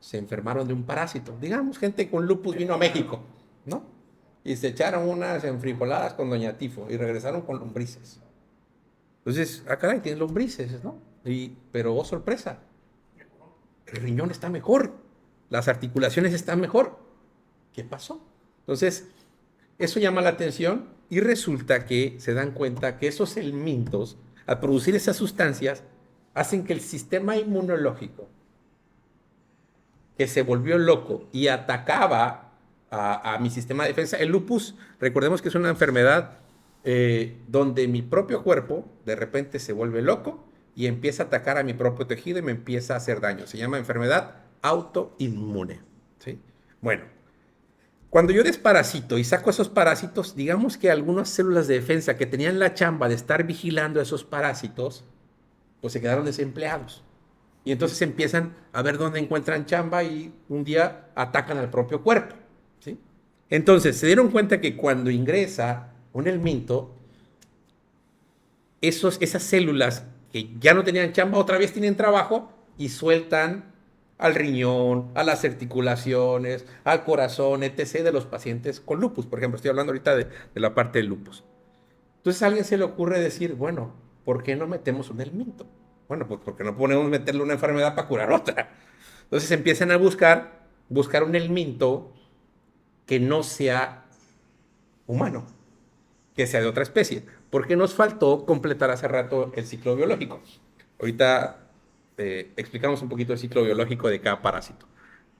se enfermaron de un parásito, digamos, gente con lupus vino a México, ¿no?, y se echaron unas enfrijoladas con Doña Tifo y regresaron con lombrices. Entonces, caray, tienes lombrices, ¿no? Pero, oh sorpresa, el riñón está mejor, las articulaciones están mejor. ¿Qué pasó? Entonces, eso llama la atención y resulta que se dan cuenta que esos helmintos, al producir esas sustancias, hacen que el sistema inmunológico, que se volvió loco y atacaba a mi sistema de defensa. El lupus, recordemos que es una enfermedad donde mi propio cuerpo de repente se vuelve loco y empieza a atacar a mi propio tejido y me empieza a hacer daño. Se llama enfermedad autoinmune, ¿sí? Bueno, cuando yo desparasito y saco esos parásitos, digamos que algunas células de defensa que tenían la chamba de estar vigilando a esos parásitos, pues se quedaron desempleados. Y entonces empiezan a ver dónde encuentran chamba y un día atacan al propio cuerpo, ¿sí? Entonces se dieron cuenta que cuando ingresa un helminto, esas células que ya no tenían chamba otra vez tienen trabajo y sueltan al riñón, a las articulaciones, al corazón, etc. de los pacientes con lupus. Por ejemplo, estoy hablando ahorita de la parte del lupus. Entonces a alguien se le ocurre decir, bueno, ¿por qué no metemos un helminto? Bueno, pues porque no podemos meterle una enfermedad para curar otra. Entonces empiezan a buscar buscar un helminto que no sea humano, que sea de otra especie, porque nos faltó completar hace rato el ciclo biológico. Ahorita explicamos un poquito el ciclo biológico de cada parásito.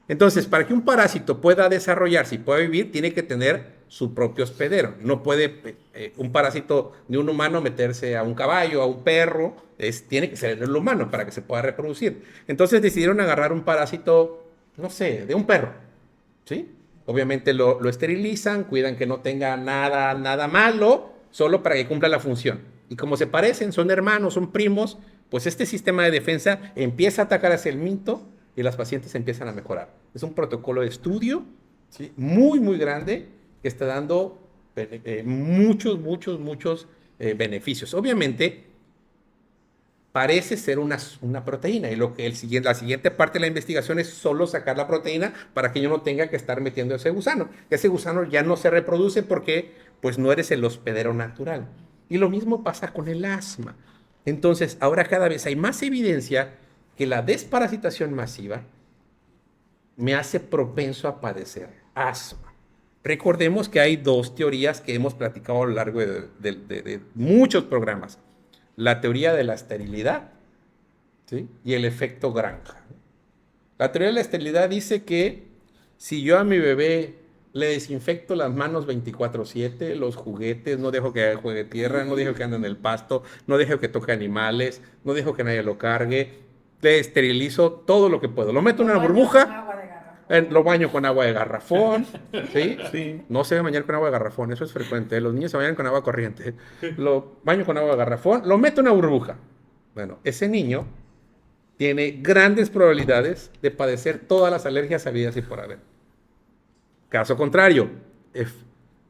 Entonces, para que un parásito pueda desarrollarse y pueda vivir, tiene que tener su propio hospedero. No puede un parásito de un humano meterse a un caballo, a un perro. Tiene que ser el humano para que se pueda reproducir. Entonces decidieron agarrar un parásito, no sé, de un perro. ¿Sí? Obviamente lo esterilizan, cuidan que no tenga nada malo, solo para que cumpla la función. Y como se parecen, son hermanos, son primos, pues este sistema de defensa empieza a atacar hacia el minto y las pacientes empiezan a mejorar. Es un protocolo de estudio, ¿sí? Muy grande que está dando muchos beneficios. Obviamente, parece ser una proteína y la siguiente parte de la investigación es solo sacar la proteína para que yo no tenga que estar metiendo ese gusano. Ese gusano ya no se reproduce porque pues no eres el hospedero natural. Y lo mismo pasa con el asma. Entonces, ahora cada vez hay más evidencia que la desparasitación masiva me hace propenso a padecer asma. Recordemos que hay dos teorías que hemos platicado a lo largo de muchos programas. La teoría de la esterilidad, ¿sí? Y el efecto granja. La teoría de la esterilidad dice que si yo a mi bebé le desinfecto las manos 24/7, los juguetes, no dejo que juegue tierra, no dejo que ande en el pasto, no dejo que toque animales, no dejo que nadie lo cargue, le esterilizo todo lo que puedo. Lo meto en una burbuja, lo baño con agua de garrafón, ¿sí? Sí. No se debe bañar con agua de garrafón, eso es frecuente. Los niños se bañan con agua corriente. Lo baño con agua de garrafón, lo meto en una burbuja. Bueno, ese niño tiene grandes probabilidades de padecer todas las alergias habidas y por haber. Caso contrario,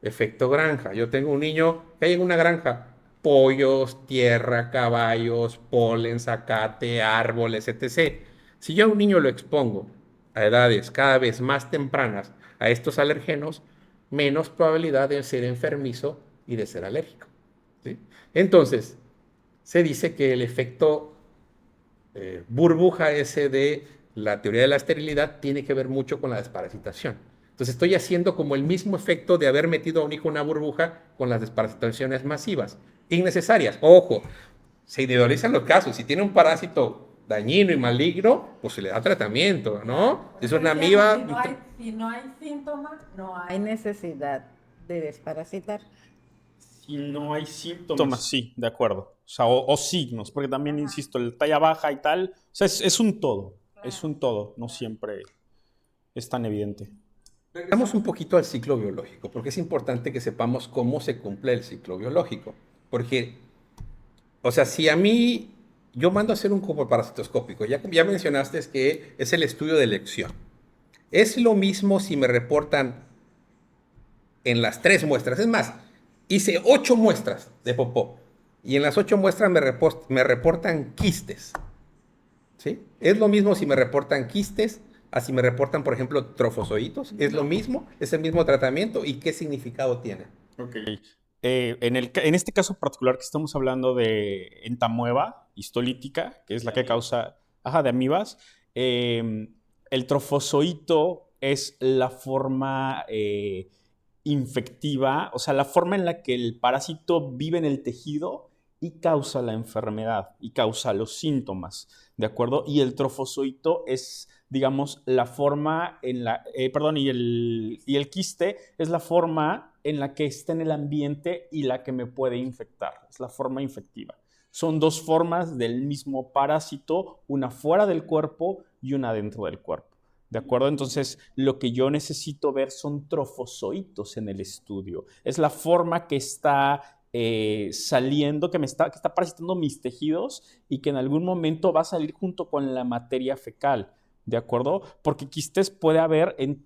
efecto granja. Yo tengo un niño que hay en una granja. Pollos, tierra, caballos, polen, zacate, árboles, etc. Si yo a un niño lo expongo a edades cada vez más tempranas a estos alergenos, menos probabilidad de ser enfermizo y de ser alérgico. ¿Sí? Entonces, se dice que el efecto burbuja ese de la teoría de la esterilidad tiene que ver mucho con la desparasitación. Entonces estoy haciendo como el mismo efecto de haber metido a un hijo en una burbuja con las desparasitaciones masivas, innecesarias. Ojo, se individualizan los casos. Si tiene un parásito dañino y maligno, pues se le da tratamiento, ¿no? Si es una amiba... Si no hay síntomas, no hay necesidad de desparasitar. Si no hay síntomas. Síntomas, sí, de acuerdo. O sea, o signos, porque también, insisto, el talla baja y tal, o sea, es un todo, es un todo, no siempre es tan evidente. Regresamos un poquito al ciclo biológico, porque es importante que sepamos cómo se cumple el ciclo biológico. Porque, o sea, si a mí, yo mando a hacer un cubo parasitoscópico, ya mencionaste que es el estudio de elección. Es lo mismo si me reportan en las 3 muestras. Es más, hice 8 muestras de popó y en las 8 muestras me reportan quistes. ¿Sí? Es lo mismo si me reportan quistes a si me reportan, por ejemplo, trofozoitos. Es lo mismo, es el mismo tratamiento. ¿Y qué significado tiene? Ok. En este caso particular que estamos hablando de entamueba histolítica, que es la que causa de amibas, el trofozoito es la forma infectiva, o sea, la forma en la que el parásito vive en el tejido y causa la enfermedad y causa los síntomas, ¿de acuerdo? Y el trofozoito es, digamos, la forma en la, y el quiste es la forma en la que está en el ambiente y la que me puede infectar, es la forma infectiva. Son 2 formas del mismo parásito, una fuera del cuerpo y una dentro del cuerpo. ¿De acuerdo? Entonces, lo que yo necesito ver son trofozoitos en el estudio. Es la forma que está saliendo, que está parasitando mis tejidos y que en algún momento va a salir junto con la materia fecal. ¿De acuerdo? Porque quistes puede haber en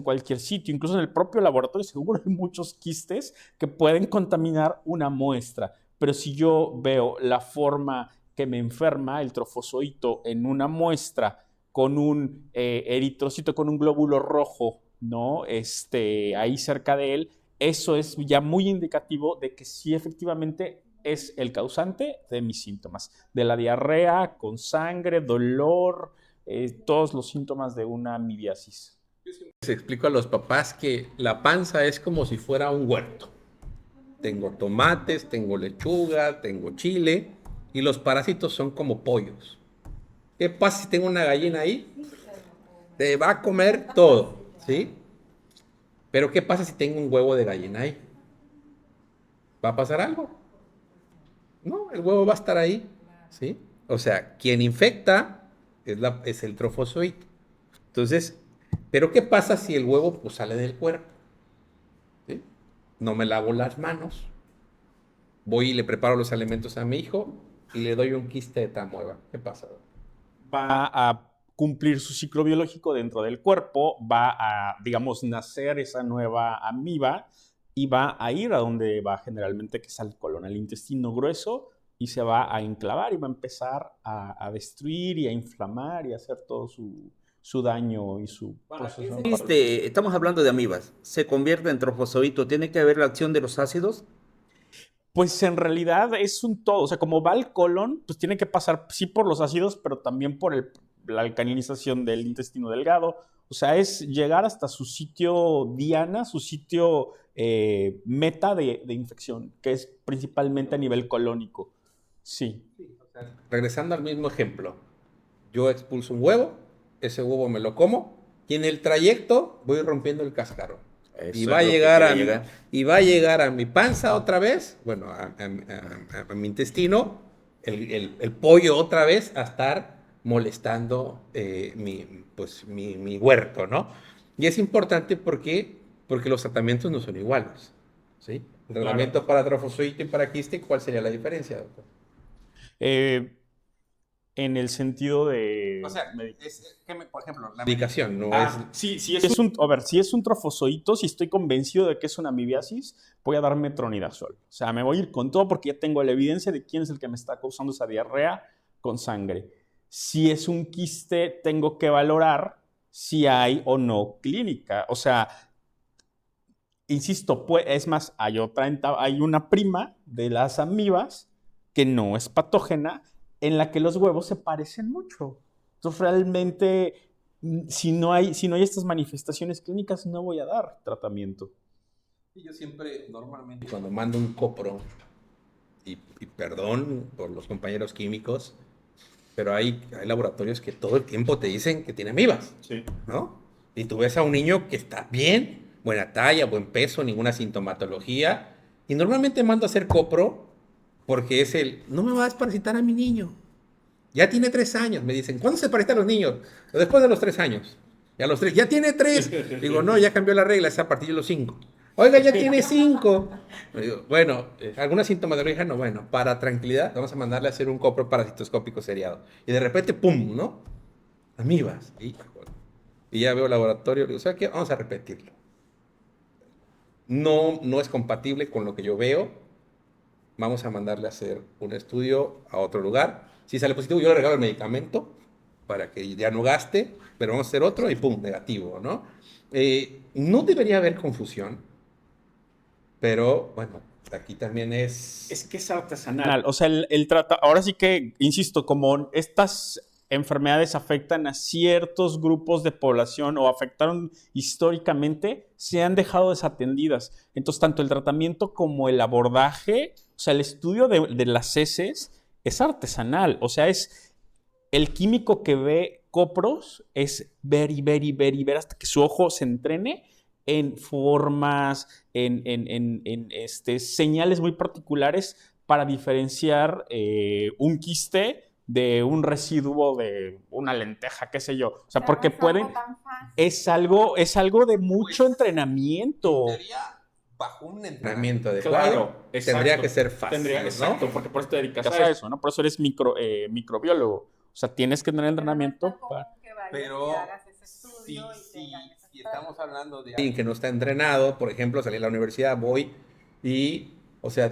cualquier sitio, incluso en el propio laboratorio seguro hay muchos quistes que pueden contaminar una muestra. Pero si yo veo la forma que me enferma, el trofozoito, en una muestra con un eritrocito, con un glóbulo rojo, ¿no? Ahí cerca de él, eso es ya muy indicativo de que sí efectivamente es el causante de mis síntomas, de la diarrea con sangre, dolor, todos los síntomas de una amibiasis. Les explico a los papás que la panza es como si fuera un huerto. Tengo tomates, tengo lechuga, tengo chile y los parásitos son como pollos. ¿Qué pasa si tengo una gallina ahí? Te va a comer todo, ¿sí? Pero ¿qué pasa si tengo un huevo de gallina ahí? ¿Va a pasar algo? No, el huevo va a estar ahí, ¿sí? O sea, quien infecta es el trofozoito. Entonces, ¿pero qué pasa si el huevo pues, sale del cuerpo? ¿Sí? No me lavo las manos, voy y le preparo los alimentos a mi hijo y le doy un quiste de tamueva. ¿Qué pasa? Va a cumplir su ciclo biológico dentro del cuerpo, va a, digamos, nacer esa nueva amiba y va a ir a donde va generalmente, que es al colon, al intestino grueso, y se va a enclavar y va a empezar a destruir y a inflamar y a hacer todo su daño y su proceso. Estamos hablando de amibas. ¿Se convierte en trofozoito? ¿Tiene que haber la acción de los ácidos? Pues en realidad es un todo, o sea, como va al colon, pues tiene que pasar sí por los ácidos, pero también por la alcalinización del intestino delgado. O sea, es llegar hasta su sitio diana, su sitio meta de infección, que es principalmente a nivel colónico. Sí. Regresando al mismo ejemplo, yo expulso un huevo, ese huevo me lo como y en el trayecto voy rompiendo el cascarón. Y va a llegar a mi panza otra vez, bueno, a mi intestino, el pollo otra vez a estar molestando mi huerto, ¿no? Y es importante porque los tratamientos no son iguales, ¿sí? El tratamiento para trofozoito y para quiste, ¿cuál sería la diferencia, doctor? En el sentido de... O sea, por ejemplo, la medicación no es... Si es un trofozoito, si estoy convencido de que es una amibiasis, voy a dar metronidazol. O sea, me voy a ir con todo porque ya tengo la evidencia de quién es el que me está causando esa diarrea con sangre. Si es un quiste, tengo que valorar si hay o no clínica. O sea, insisto, es más, hay una prima de las amibas que no es patógena, en la que los huevos se parecen mucho. Entonces, realmente, si no hay estas manifestaciones clínicas, no voy a dar tratamiento. Y yo siempre, normalmente, cuando mando un copro, y perdón por los compañeros químicos, pero hay laboratorios que todo el tiempo te dicen que tiene amibas, Sí. ¿no? Y tú ves a un niño que está bien, buena talla, buen peso, ninguna sintomatología, y normalmente mando a hacer copro porque no me va a desparasitar a mi niño. Ya tiene 3 años, me dicen. ¿Cuándo se desparasitan los niños? Después de los 3 años. Y a los 3, ya tiene 3. Digo, no, ya cambió la regla, es a partir de los 5. Oiga, ya tiene 5. Digo, bueno, ¿alguna sintomatología? No, bueno, para tranquilidad, vamos a mandarle a hacer un copro parasitoscópico seriado. Y de repente, ¡pum!, ¿no? Amibas. Y ya veo el laboratorio, digo, ¿sabes qué? Vamos a repetirlo. No es compatible con lo que yo veo. Vamos a mandarle a hacer un estudio a otro lugar. Si sale positivo, yo le regalo el medicamento para que ya no gaste, pero vamos a hacer otro y pum, negativo, ¿no? No debería haber confusión, pero bueno, aquí también es... Es que es artesanal. O sea, ahora sí que, insisto, como estas enfermedades afectan a ciertos grupos de población o afectaron históricamente, se han dejado desatendidas. Entonces, tanto el tratamiento como el abordaje, o sea, el estudio de las heces es artesanal. O sea, es el químico que ve copros, es ver y ver y ver y ver hasta que su ojo se entrene en formas, en señales muy particulares para diferenciar un quiste de un residuo de una lenteja, qué sé yo. O sea, porque pueden... Es algo de mucho entrenamiento. Bajo un entrenamiento adecuado, Claro, tendría que ser fácil, exacto, ¿no? porque por eso te dedicas A eso, ¿no? Por eso eres microbiólogo. O sea, tienes que tener entrenamiento para... Pero si estamos hablando de alguien que no está entrenado, por ejemplo, salí a la universidad, voy y, o sea,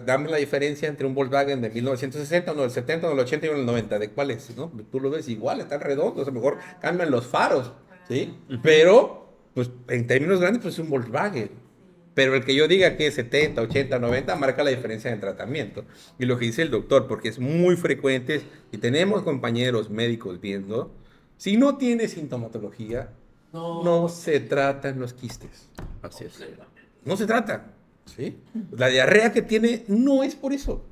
dame la diferencia entre un Volkswagen de 1960, uno del 70, uno del 80 y uno del 90, ¿de cuál es? ¿No? Tú lo ves igual, están redondos, a lo mejor cambian los faros, ¿sí? Pero, pues, en términos grandes, pues es un Volkswagen. Pero el que yo diga que es 70, 80, 90 marca la diferencia en tratamiento. Y lo que dice el doctor, porque es muy frecuente, y tenemos compañeros médicos viendo, si no tiene sintomatología, no se tratan los quistes. Así es. Completamente. No se trata. ¿Sí? La diarrea que tiene no es por eso.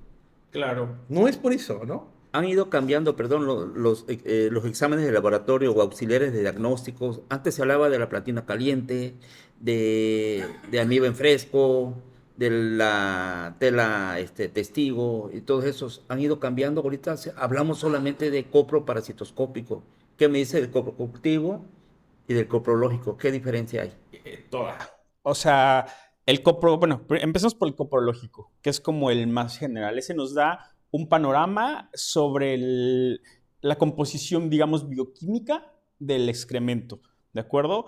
Claro. No es por eso, ¿no? Han ido cambiando, perdón, los exámenes de laboratorio o auxiliares de diagnósticos. Antes se hablaba de la platina caliente, de amiba en fresco, de la tela testigo, y todos esos han ido cambiando. Ahorita hablamos solamente de coproparasitoscópico. ¿Qué me dice del coprocultivo y del coprológico? ¿Qué diferencia hay? Toda. O sea, bueno, empezamos por el coprológico, que es como el más general. Ese nos da un panorama sobre la composición, digamos, bioquímica del excremento, ¿de acuerdo?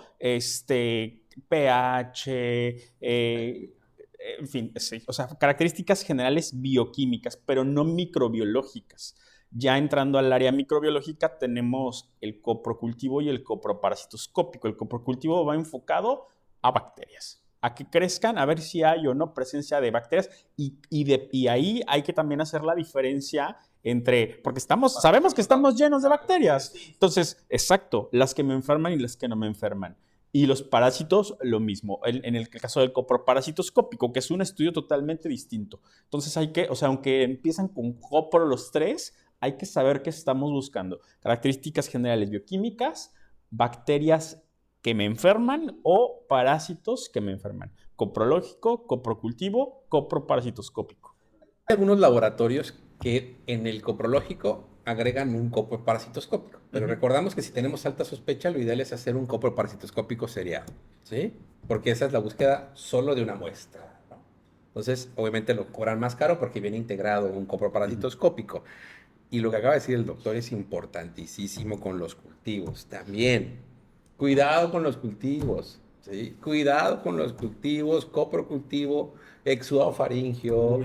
pH, en fin, sí, o sea, características generales bioquímicas, pero no microbiológicas. Ya entrando al área microbiológica tenemos el coprocultivo y el coproparasitoscópico. El coprocultivo va enfocado a bacterias, a que crezcan, a ver si hay o no presencia de bacterias, y ahí hay que también hacer la diferencia entre, porque sabemos que estamos llenos de bacterias. Entonces, exacto, las que me enferman y las que no me enferman. Y los parásitos, lo mismo. En el caso del coproparasitoscópico, que es un estudio totalmente distinto. Entonces o sea, aunque empiezan con copro los tres, hay que saber qué estamos buscando. Características generales bioquímicas, bacterias que me enferman o parásitos que me enferman. Coprológico, coprocultivo, coproparasitoscópico. Hay algunos laboratorios que en el coprológico agregan un coproparasitoscópico, pero recordamos que si tenemos alta sospecha, lo ideal es hacer un coproparasitoscópico seriado, ¿sí? Porque esa es la búsqueda solo de una muestra, ¿no? Entonces, obviamente lo cobran más caro porque viene integrado un coproparasitoscópico. Y lo que acaba de decir el doctor es importantísimo con los cultivos también. Cuidado con los cultivos, ¿sí? Cuidado con los cultivos, coprocultivo, exudofaringio.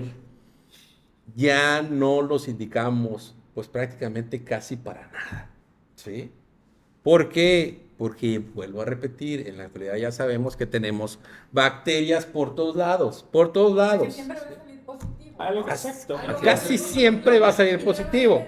Ya no los indicamos, pues prácticamente casi para nada, ¿sí? ¿Por qué? Porque, vuelvo a repetir, en la actualidad ya sabemos que tenemos bacterias por todos lados, por todos lados. Que siempre va a salir positivo. Exacto. Casi siempre va a salir positivo.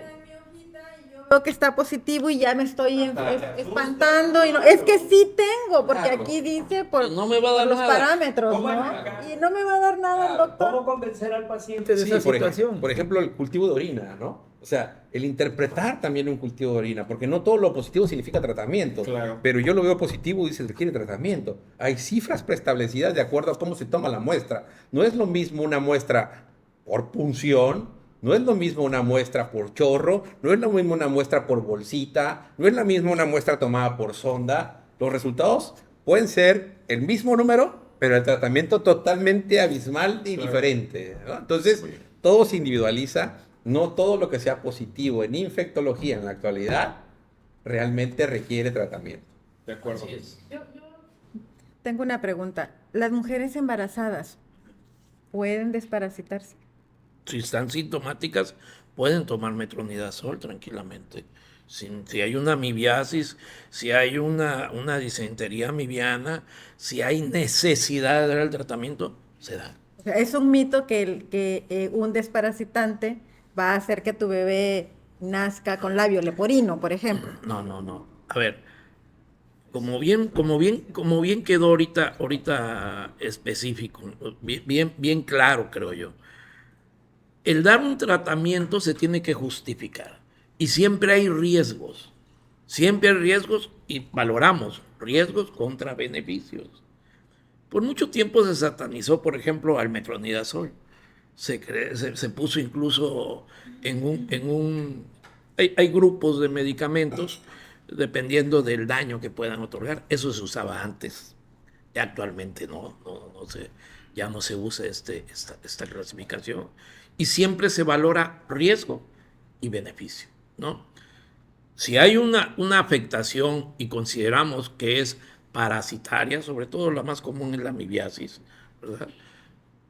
Veo que está positivo y ya me estoy espantando. Y no, es que sí tengo, porque aquí dice por, No me va a dar por los nada. parámetros, ¿no? Y no me va a dar nada el doctor. ¿Cómo convencer al paciente de Sí, esa por situación? por ejemplo, el cultivo de orina, ¿no? O sea, el interpretar también un cultivo de orina, porque no todo lo positivo significa tratamiento. Claro. Pero yo lo veo positivo y dice, requiere tratamiento. Hay cifras preestablecidas de acuerdo a cómo se toma la muestra. No es lo mismo una muestra por punción, no es lo mismo una muestra por chorro, no es lo mismo una muestra por bolsita, no es lo mismo una muestra tomada por sonda. Los resultados pueden ser el mismo número, pero el tratamiento totalmente abismal y diferente, ¿no? Entonces, todo se individualiza. No todo lo que sea positivo en infectología en la actualidad realmente requiere tratamiento. De acuerdo. Así es. Tengo una pregunta. ¿Las mujeres embarazadas pueden desparasitarse? Si están sintomáticas, pueden tomar metronidazol tranquilamente. Si hay una amibiasis, si hay una disentería amibiana, si hay necesidad de dar el tratamiento, se da. O sea, es un mito que un desparasitante va a hacer que tu bebé nazca con labio leporino, por ejemplo. No. A ver, como bien quedó ahorita específico, bien claro, creo yo. El dar un tratamiento se tiene que justificar. Y siempre hay riesgos. Siempre hay riesgos y valoramos riesgos contra beneficios. Por mucho tiempo se satanizó, por ejemplo, al metronidazol. Se puso incluso hay grupos de medicamentos dependiendo del daño que puedan otorgar. Eso se usaba antes. Ya actualmente ya no se usa esta clasificación. Y siempre se valora riesgo y beneficio, ¿no? Si hay una afectación y consideramos que es parasitaria, sobre todo la más común es la amibiasis, ¿verdad?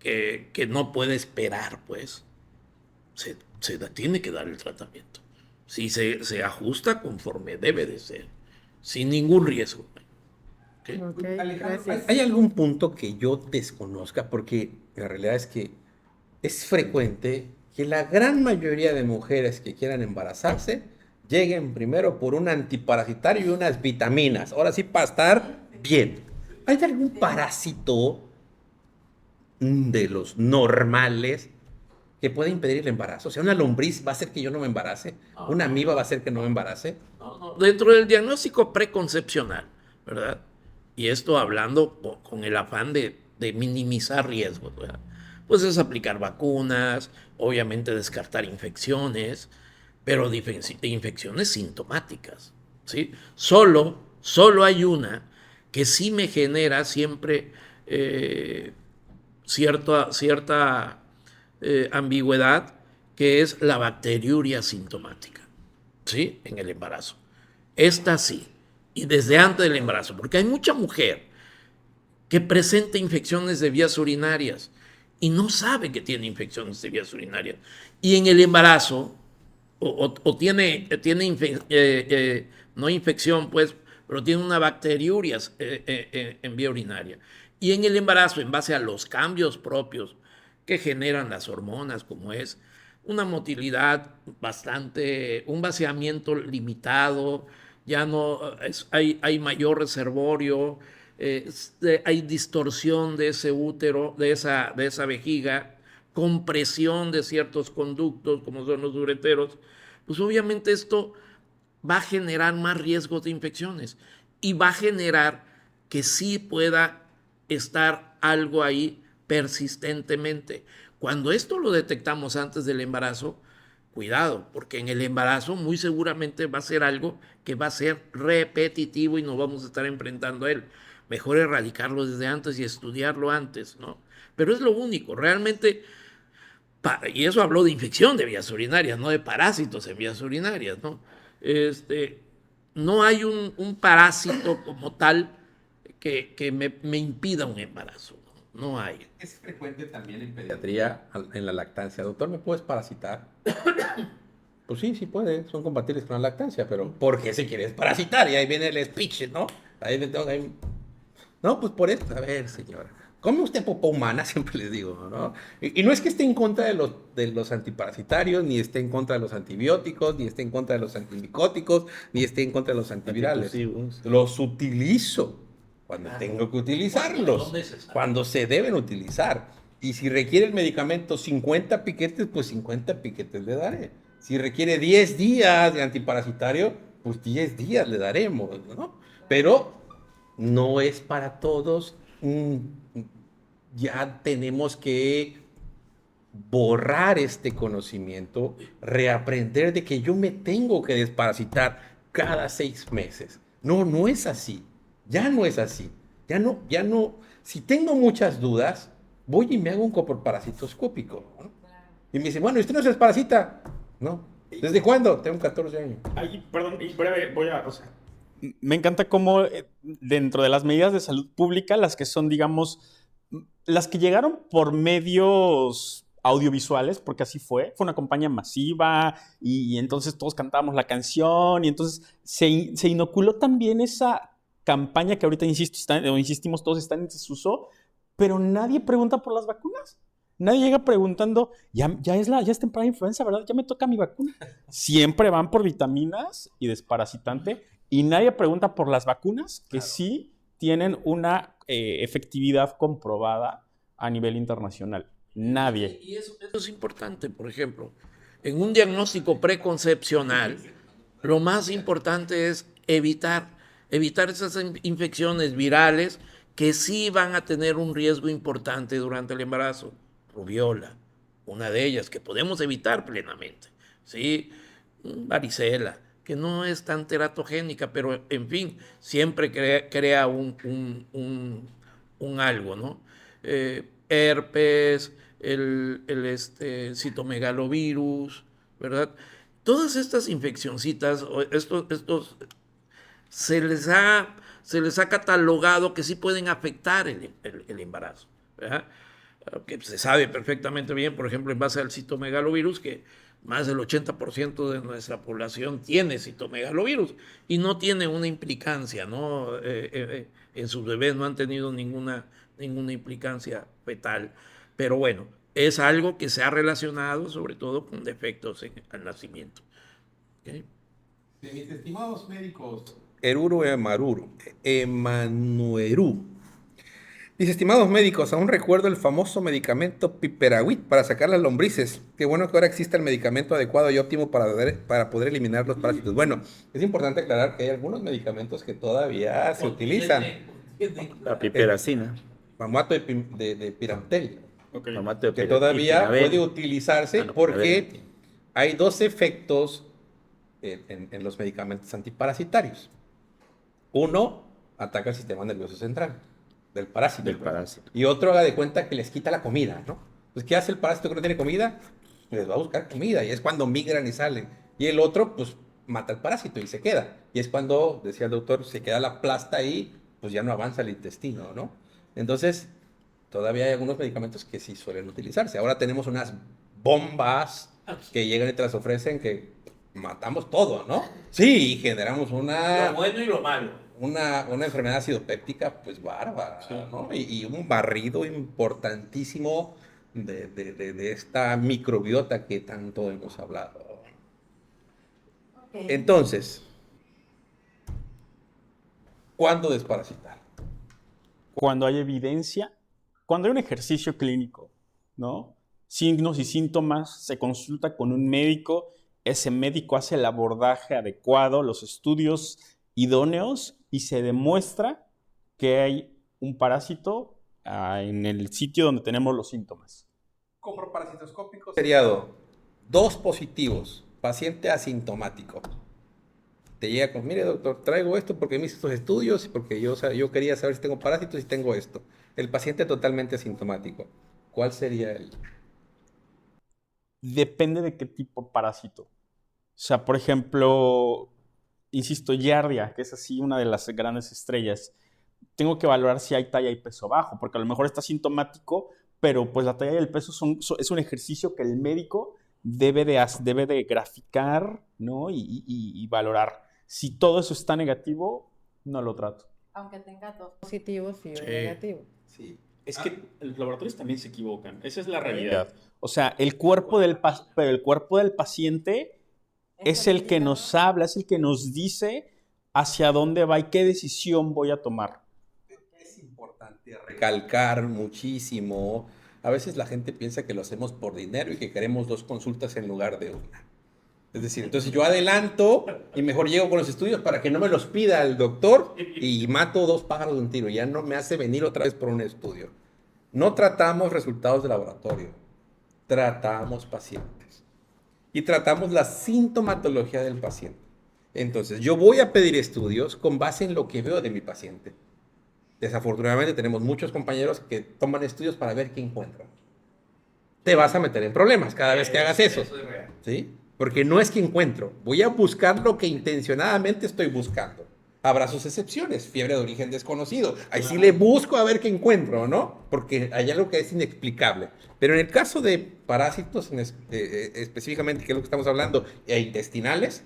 Que no puede esperar, pues, se tiene que dar el tratamiento. Si se ajusta conforme debe de ser, sin ningún riesgo. ¿Okay? Ok, Alejandro, gracias. ¿hay algún punto que yo desconozca? Porque la realidad es que es frecuente que la gran mayoría de mujeres que quieran embarazarse lleguen primero por un antiparasitario y unas vitaminas. Ahora sí, para estar bien. ¿Hay algún parásito de los normales que puede impedir el embarazo? O sea, una lombriz va a hacer que yo no me embarace. Una amiba va a hacer que no me embarace. No. Dentro del diagnóstico preconcepcional, ¿verdad? Y esto hablando con el afán de minimizar riesgos, ¿verdad? Pues es aplicar vacunas, obviamente descartar infecciones, pero de infecciones sintomáticas, ¿sí? Solo hay una que sí me genera siempre cierta ambigüedad, que es la bacteriuria sintomática, ¿sí? En el embarazo. Esta sí, y desde antes del embarazo, porque hay mucha mujer que presenta infecciones de vías urinarias y no sabe que tiene infecciones de vías urinarias. Y en el embarazo, o tiene no infección, pues, pero tiene una bacteriuria en vía urinaria. Y en el embarazo, en base a los cambios propios que generan las hormonas, como es una motilidad bastante, un vaciamiento limitado, ya no hay mayor reservorio, hay distorsión de ese útero, de esa vejiga, compresión de ciertos conductos, como son los ureteros, pues obviamente esto va a generar más riesgos de infecciones y va a generar que sí pueda estar algo ahí persistentemente. Cuando esto lo detectamos antes del embarazo, cuidado, porque en el embarazo muy seguramente va a ser algo que va a ser repetitivo y nos vamos a estar enfrentando a él. Mejor erradicarlo desde antes y estudiarlo antes, ¿no? Pero es lo único, realmente, y eso habló de infección de vías urinarias, no de parásitos en vías urinarias, ¿no? No hay un parásito como tal que me impida un embarazo, no hay. Es frecuente también en pediatría, en la lactancia. Doctor, ¿me puedes parasitar? Pues sí, sí puede, son compatibles con la lactancia, pero ¿por qué se quiere parasitar? Y ahí viene el speech, ¿no? No, pues por eso. A ver, señora, ¿come usted popó humana? Siempre les digo, ¿no? Y no es que esté en contra de los antiparasitarios, ni esté en contra de los antibióticos, ni esté en contra de los antimicóticos, ni esté en contra de los antivirales. Los utilizo cuando tengo que utilizarlos, cuando se deben utilizar. Y si requiere el medicamento 50 piquetes, pues 50 piquetes le daré. Si requiere 10 días de antiparasitario, pues 10 días le daremos, ¿no? Pero no es para todos. Ya tenemos que borrar este conocimiento, reaprender de que yo me tengo que desparasitar cada 6 meses. No, no es así. Ya no es así. Ya no. Si tengo muchas dudas, voy y me hago un coproparasitoscópico, ¿no? Y me dice, bueno, ¿y usted no se desparasita? No. ¿Desde cuándo? Tengo 14 años. Ay, perdón, y breve, o sea, me encanta cómo dentro de las medidas de salud pública, las que son, digamos, las que llegaron por medios audiovisuales, porque así fue una campaña masiva y entonces todos cantábamos la canción y entonces se inoculó también esa campaña que ahorita insistimos todos está en desuso, pero nadie pregunta por las vacunas. Nadie llega preguntando, ya es temporada de influenza, ¿verdad? Ya me toca mi vacuna. Siempre van por vitaminas y desparasitante y nadie pregunta por las vacunas que sí tienen una efectividad comprobada a nivel internacional. Nadie. Y eso es importante, por ejemplo, en un diagnóstico preconcepcional, lo más importante es evitar esas infecciones virales que sí van a tener un riesgo importante durante el embarazo. Rubiola, una de ellas que podemos evitar plenamente, ¿sí? Varicela, que no es tan teratogénica, pero en fin, siempre crea un algo, ¿no? Herpes, el citomegalovirus, ¿verdad? Todas estas infeccioncitas, estos se les ha catalogado que sí pueden afectar el embarazo, ¿verdad? Que se sabe perfectamente bien, por ejemplo, en base al citomegalovirus, que más del 80% de nuestra población tiene citomegalovirus y no tiene una implicancia, ¿no? En sus bebés no han tenido ninguna implicancia fetal. Pero bueno, es algo que se ha relacionado sobre todo con defectos al nacimiento. ¿Okay? De mis estimados médicos, Eruro Emanuerú. Mis estimados médicos, aún recuerdo el famoso medicamento Piperawit para sacar las lombrices. Qué bueno que ahora exista el medicamento adecuado y óptimo para poder eliminar los parásitos. Bueno, es importante aclarar que hay algunos medicamentos que todavía se utilizan. La piperacina. Famato de Pirantel, Ok. Formato de que pera- todavía y puede utilizarse Ah, no, porque Pinavel. hay dos efectos en los medicamentos antiparasitarios. Uno, ataca el sistema nervioso central del parásito. Del parásito. Y otro, haga de cuenta que les quita la comida, ¿no? Pues, ¿qué hace el parásito que no tiene comida? Les va a buscar comida y es cuando migran y salen. Y el otro, pues, mata al parásito y se queda. Y es cuando, decía el doctor, se queda la plasta ahí, pues ya no avanza el intestino, ¿no? Entonces, todavía hay algunos medicamentos que sí suelen utilizarse. Ahora tenemos unas bombas que llegan y te las ofrecen que matamos todo, ¿no? Sí, y generamos Lo una bueno y lo malo. una enfermedad acidopéptica, pues bárbara, ¿no? Y un barrido importantísimo de esta microbiota que tanto hemos hablado. Entonces, ¿cuándo desparasitar? Cuando hay evidencia, cuando hay un ejercicio clínico, ¿no? Signos y síntomas, se consulta con un médico, ese médico hace el abordaje adecuado, los estudios idóneos y se demuestra que hay un parásito en el sitio donde tenemos los síntomas. Coproparasitoscópico seriado, 2 positivos, paciente asintomático. Te llega con, mire doctor, traigo esto porque me hice estos estudios y porque yo quería saber si tengo parásitos y tengo esto. El paciente totalmente asintomático. ¿Cuál sería el? Depende de qué tipo de parásito. O sea, por ejemplo, insisto, Giardia, que es así una de las grandes estrellas, tengo que valorar si hay talla y peso bajo, porque a lo mejor está sintomático, pero pues la talla y el peso es un ejercicio que el médico debe de graficar, ¿no? Y valorar. Si todo eso está negativo, no lo trato. Aunque tenga 2 positivos y 1 Sí. negativo. Sí. Es que los laboratorios también se equivocan. Esa es la realidad. O sea, el cuerpo del paciente es el que nos habla, es el que nos dice hacia dónde va y qué decisión voy a tomar. Es importante recalcar muchísimo. A veces la gente piensa que lo hacemos por dinero y que queremos 2 consultas en lugar de una. Es decir, entonces yo adelanto y mejor llego con los estudios para que no me los pida el doctor y mato 2 pájaros de un tiro. Ya no me hace venir otra vez por un estudio. No tratamos resultados de laboratorio, tratamos pacientes y tratamos la sintomatología del paciente. Entonces, yo voy a pedir estudios con base en lo que veo de mi paciente. Desafortunadamente tenemos muchos compañeros que toman estudios para ver qué encuentran. Te vas a meter en problemas cada vez que hagas eso. Eso es real. ¿Sí? Porque no es que encuentro, voy a buscar lo que intencionadamente estoy buscando. Habrá sus excepciones, fiebre de origen desconocido. Ahí sí le busco a ver qué encuentro, ¿no? Porque hay algo que es inexplicable. Pero en el caso de parásitos, específicamente, que es lo que estamos hablando, e intestinales,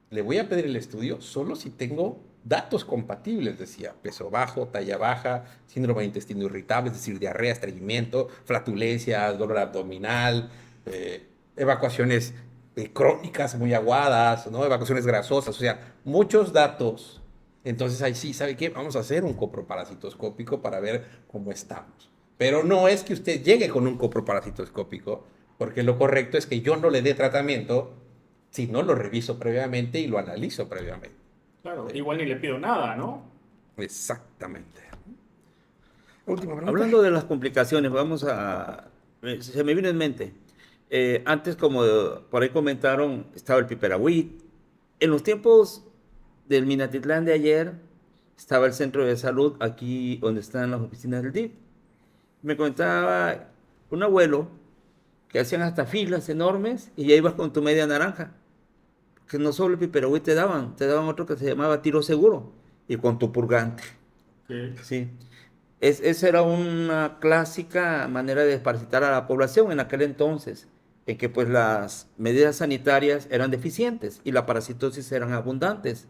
le voy a pedir el estudio solo si tengo datos compatibles, decía, peso bajo, talla baja, síndrome de intestino irritable, es decir, diarrea, estreñimiento, flatulencias, dolor abdominal, evacuaciones crónicas muy aguadas, ¿no? Evacuaciones grasosas, o sea, muchos datos. Entonces ahí sí, ¿sabe qué? Vamos a hacer un coproparasitoscópico para ver cómo estamos. Pero no es que usted llegue con un coproparasitoscópico, porque lo correcto es que yo no le dé tratamiento si no lo reviso previamente y lo analizo previamente. Claro, igual ni le pido nada, ¿no? Exactamente. Última pregunta. Hablando de las complicaciones, se me vino en mente. Antes, como por ahí comentaron, estaba el Piperawit. En los tiempos del Minatitlán de ayer, estaba el centro de salud aquí donde están las oficinas del DIF. Me comentaba un abuelo que hacían hasta filas enormes y ya ibas con tu media naranja. Que no solo el Piperawit te daban otro que se llamaba tiro seguro y con tu purgante. Ok. Sí. Esa era una clásica manera de desparasitar a la población en aquel entonces, en que pues las medidas sanitarias eran deficientes y la parasitosis eran abundantes.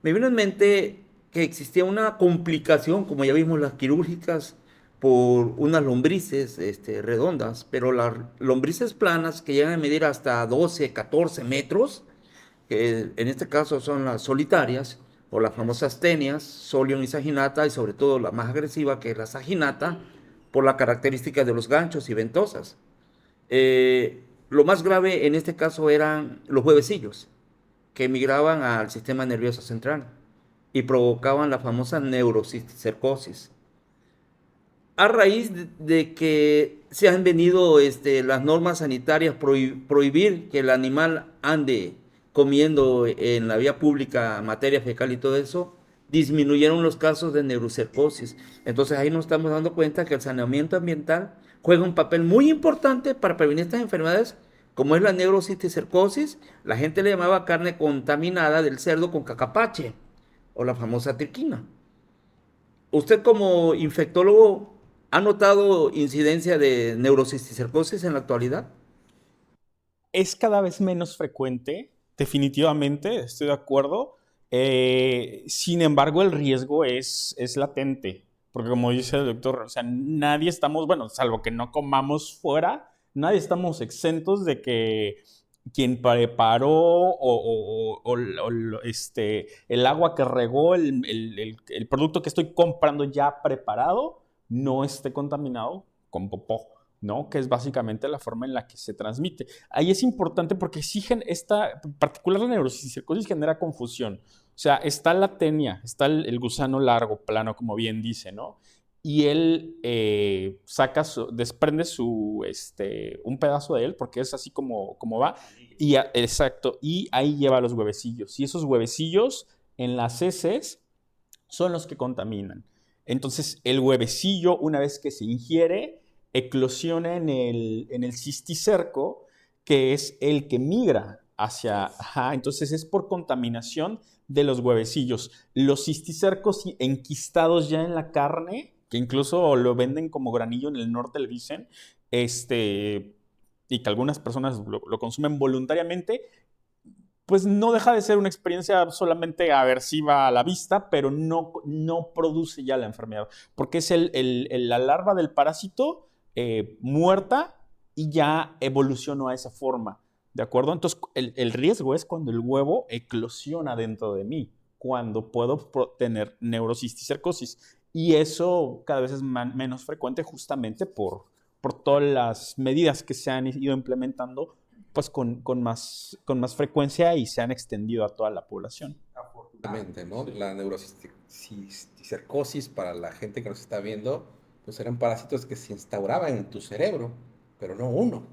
Me vino en mente que existía una complicación, como ya vimos las quirúrgicas, por unas lombrices redondas, pero las lombrices planas que llegan a medir hasta 12, 14 metros, que en este caso son las solitarias, o las famosas tenias, Solium y Saginata, y sobre todo la más agresiva, que es la Saginata, por la característica de los ganchos y ventosas. Lo más grave en este caso eran los huevecillos, que migraban al sistema nervioso central y provocaban la famosa neurocisticercosis. A raíz de que se han venido las normas sanitarias prohibir que el animal ande comiendo en la vía pública materia fecal y todo eso, disminuyeron los casos de neurocercosis. Entonces ahí nos estamos dando cuenta que el saneamiento ambiental juega un papel muy importante para prevenir estas enfermedades, como es la neurocisticercosis. La gente le llamaba carne contaminada del cerdo con cacapache, o la famosa triquina. ¿Usted como infectólogo ha notado incidencia de neurocisticercosis en la actualidad? Es cada vez menos frecuente, definitivamente, estoy de acuerdo. Sin embargo, el riesgo es latente, porque como dice el doctor, o sea, nadie estamos, bueno, salvo que no comamos fuera, nadie estamos exentos de que quien preparó el agua que regó, el producto que estoy comprando ya preparado, no esté contaminado con popó, ¿no? Que es básicamente la forma en la que se transmite. Ahí es importante porque sí, en particular la neurocisticercosis genera confusión. O sea, está la tenia, está el gusano largo, plano, como bien dice, ¿no? Y él desprende un pedazo de él, porque es así como va, exacto, y ahí lleva los huevecillos. Y esos huevecillos en las heces son los que contaminan. Entonces, el huevecillo, una vez que se ingiere, eclosiona en el cisticerco, que es el que migra hacia... entonces, es por contaminación de los huevecillos. Los cisticercos enquistados ya en la carne, que incluso lo venden como granillo en el norte, le dicen, y que algunas personas lo consumen voluntariamente, pues no deja de ser una experiencia solamente aversiva a la vista, pero no produce ya la enfermedad, porque es la larva del parásito muerta y ya evolucionó a esa forma, ¿de acuerdo? Entonces, el riesgo es cuando el huevo eclosiona dentro de mí, cuando puedo tener neurocisticercosis, y eso cada vez es menos frecuente justamente por todas las medidas que se han ido implementando pues con más frecuencia y se han extendido a toda la población. Afortunadamente, ¿no? La neurocisticercosis, para la gente que nos está viendo, pues eran parásitos que se instauraban en tu cerebro, pero no uno,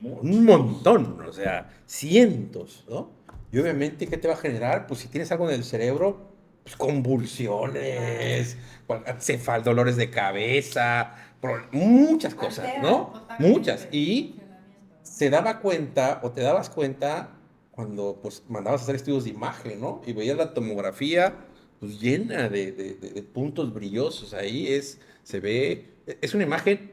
un montón, o sea, cientos, ¿no? Y obviamente, ¿qué te va a generar? Pues si tienes algo en el cerebro, pues convulsiones, dolores de cabeza, muchas cosas, ¿no? Muchas. Y se daba cuenta, o te dabas cuenta, cuando pues mandabas a hacer estudios de imagen, ¿no? Y veías la tomografía pues llena de puntos brillosos. Ahí se ve, es una imagen,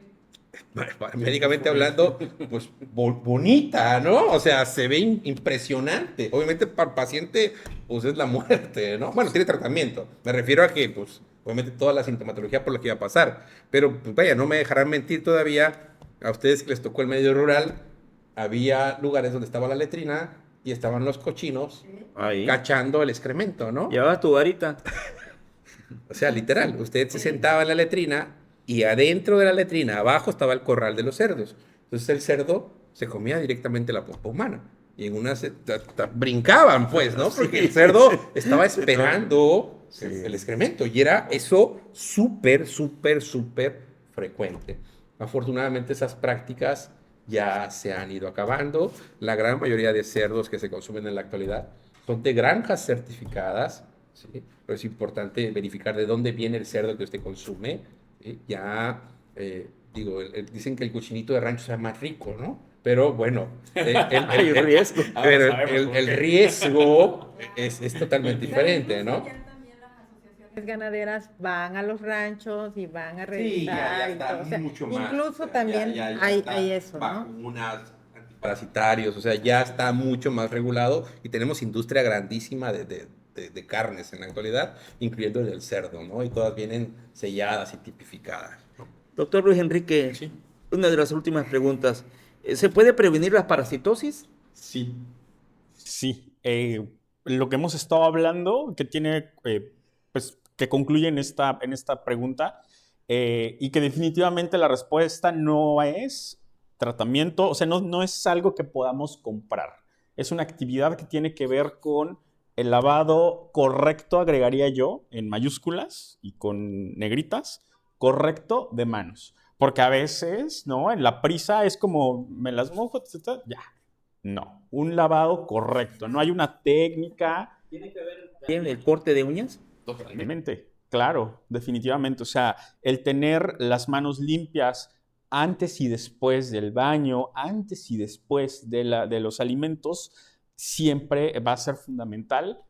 médicamente hablando, pues bonita, ¿no? O sea, se ve impresionante. Obviamente para el paciente, pues es la muerte, ¿no? Bueno, tiene tratamiento. Me refiero a que, pues, obviamente toda la sintomatología por la que iba a pasar. Pero, pues vaya, no me dejarán mentir todavía. A ustedes que les tocó el medio rural, había lugares donde estaba la letrina y estaban los cochinos Ahí. cachando el excremento, ¿no? Llevaba tu varita. O sea, literal, usted se sentaba en la letrina y adentro de la letrina, abajo, estaba el corral de los cerdos. Entonces el cerdo se comía directamente la popó humana. Y en unas brincaban, pues, ¿no? Porque el cerdo estaba esperando el excremento. Y era eso súper, súper, súper frecuente. Afortunadamente esas prácticas ya se han ido acabando. La gran mayoría de cerdos que se consumen en la actualidad son de granjas certificadas, ¿sí? Pero es importante verificar de dónde viene el cerdo que usted consume. ¿Sí? Ya, dicen que el cochinito de rancho sea más rico, ¿no? Pero bueno, Hay un riesgo. Pero el riesgo es totalmente diferente, ¿no? Las ganaderas van a los ranchos y van a revisar. ya y está todo. O sea, mucho más. incluso también hay eso, ¿no? Vacunas, antiparasitarios, o sea, ya está mucho más regulado y tenemos industria grandísima de carnes en la actualidad, incluyendo el del cerdo, ¿no? Y todas vienen selladas y tipificadas, ¿no? Doctor Luis Enrique, Sí. una de las últimas preguntas. ¿Se puede prevenir la parasitosis? Sí, Sí, lo que hemos estado hablando, que tiene, pues, que concluye en esta pregunta, y que definitivamente la respuesta no es tratamiento, o sea, no es algo que podamos comprar. Es una actividad que tiene que ver con el lavado correcto, agregaría yo, en mayúsculas y con negritas, correcto de manos. Porque a veces, ¿no? En la prisa es como, me las mojo, ya. No, un lavado correcto. No hay una técnica. ¿Tiene que ver también el corte de uñas? Totalmente, claro, definitivamente. O sea, el tener las manos limpias antes y después del baño, antes y después de los alimentos, siempre va a ser fundamental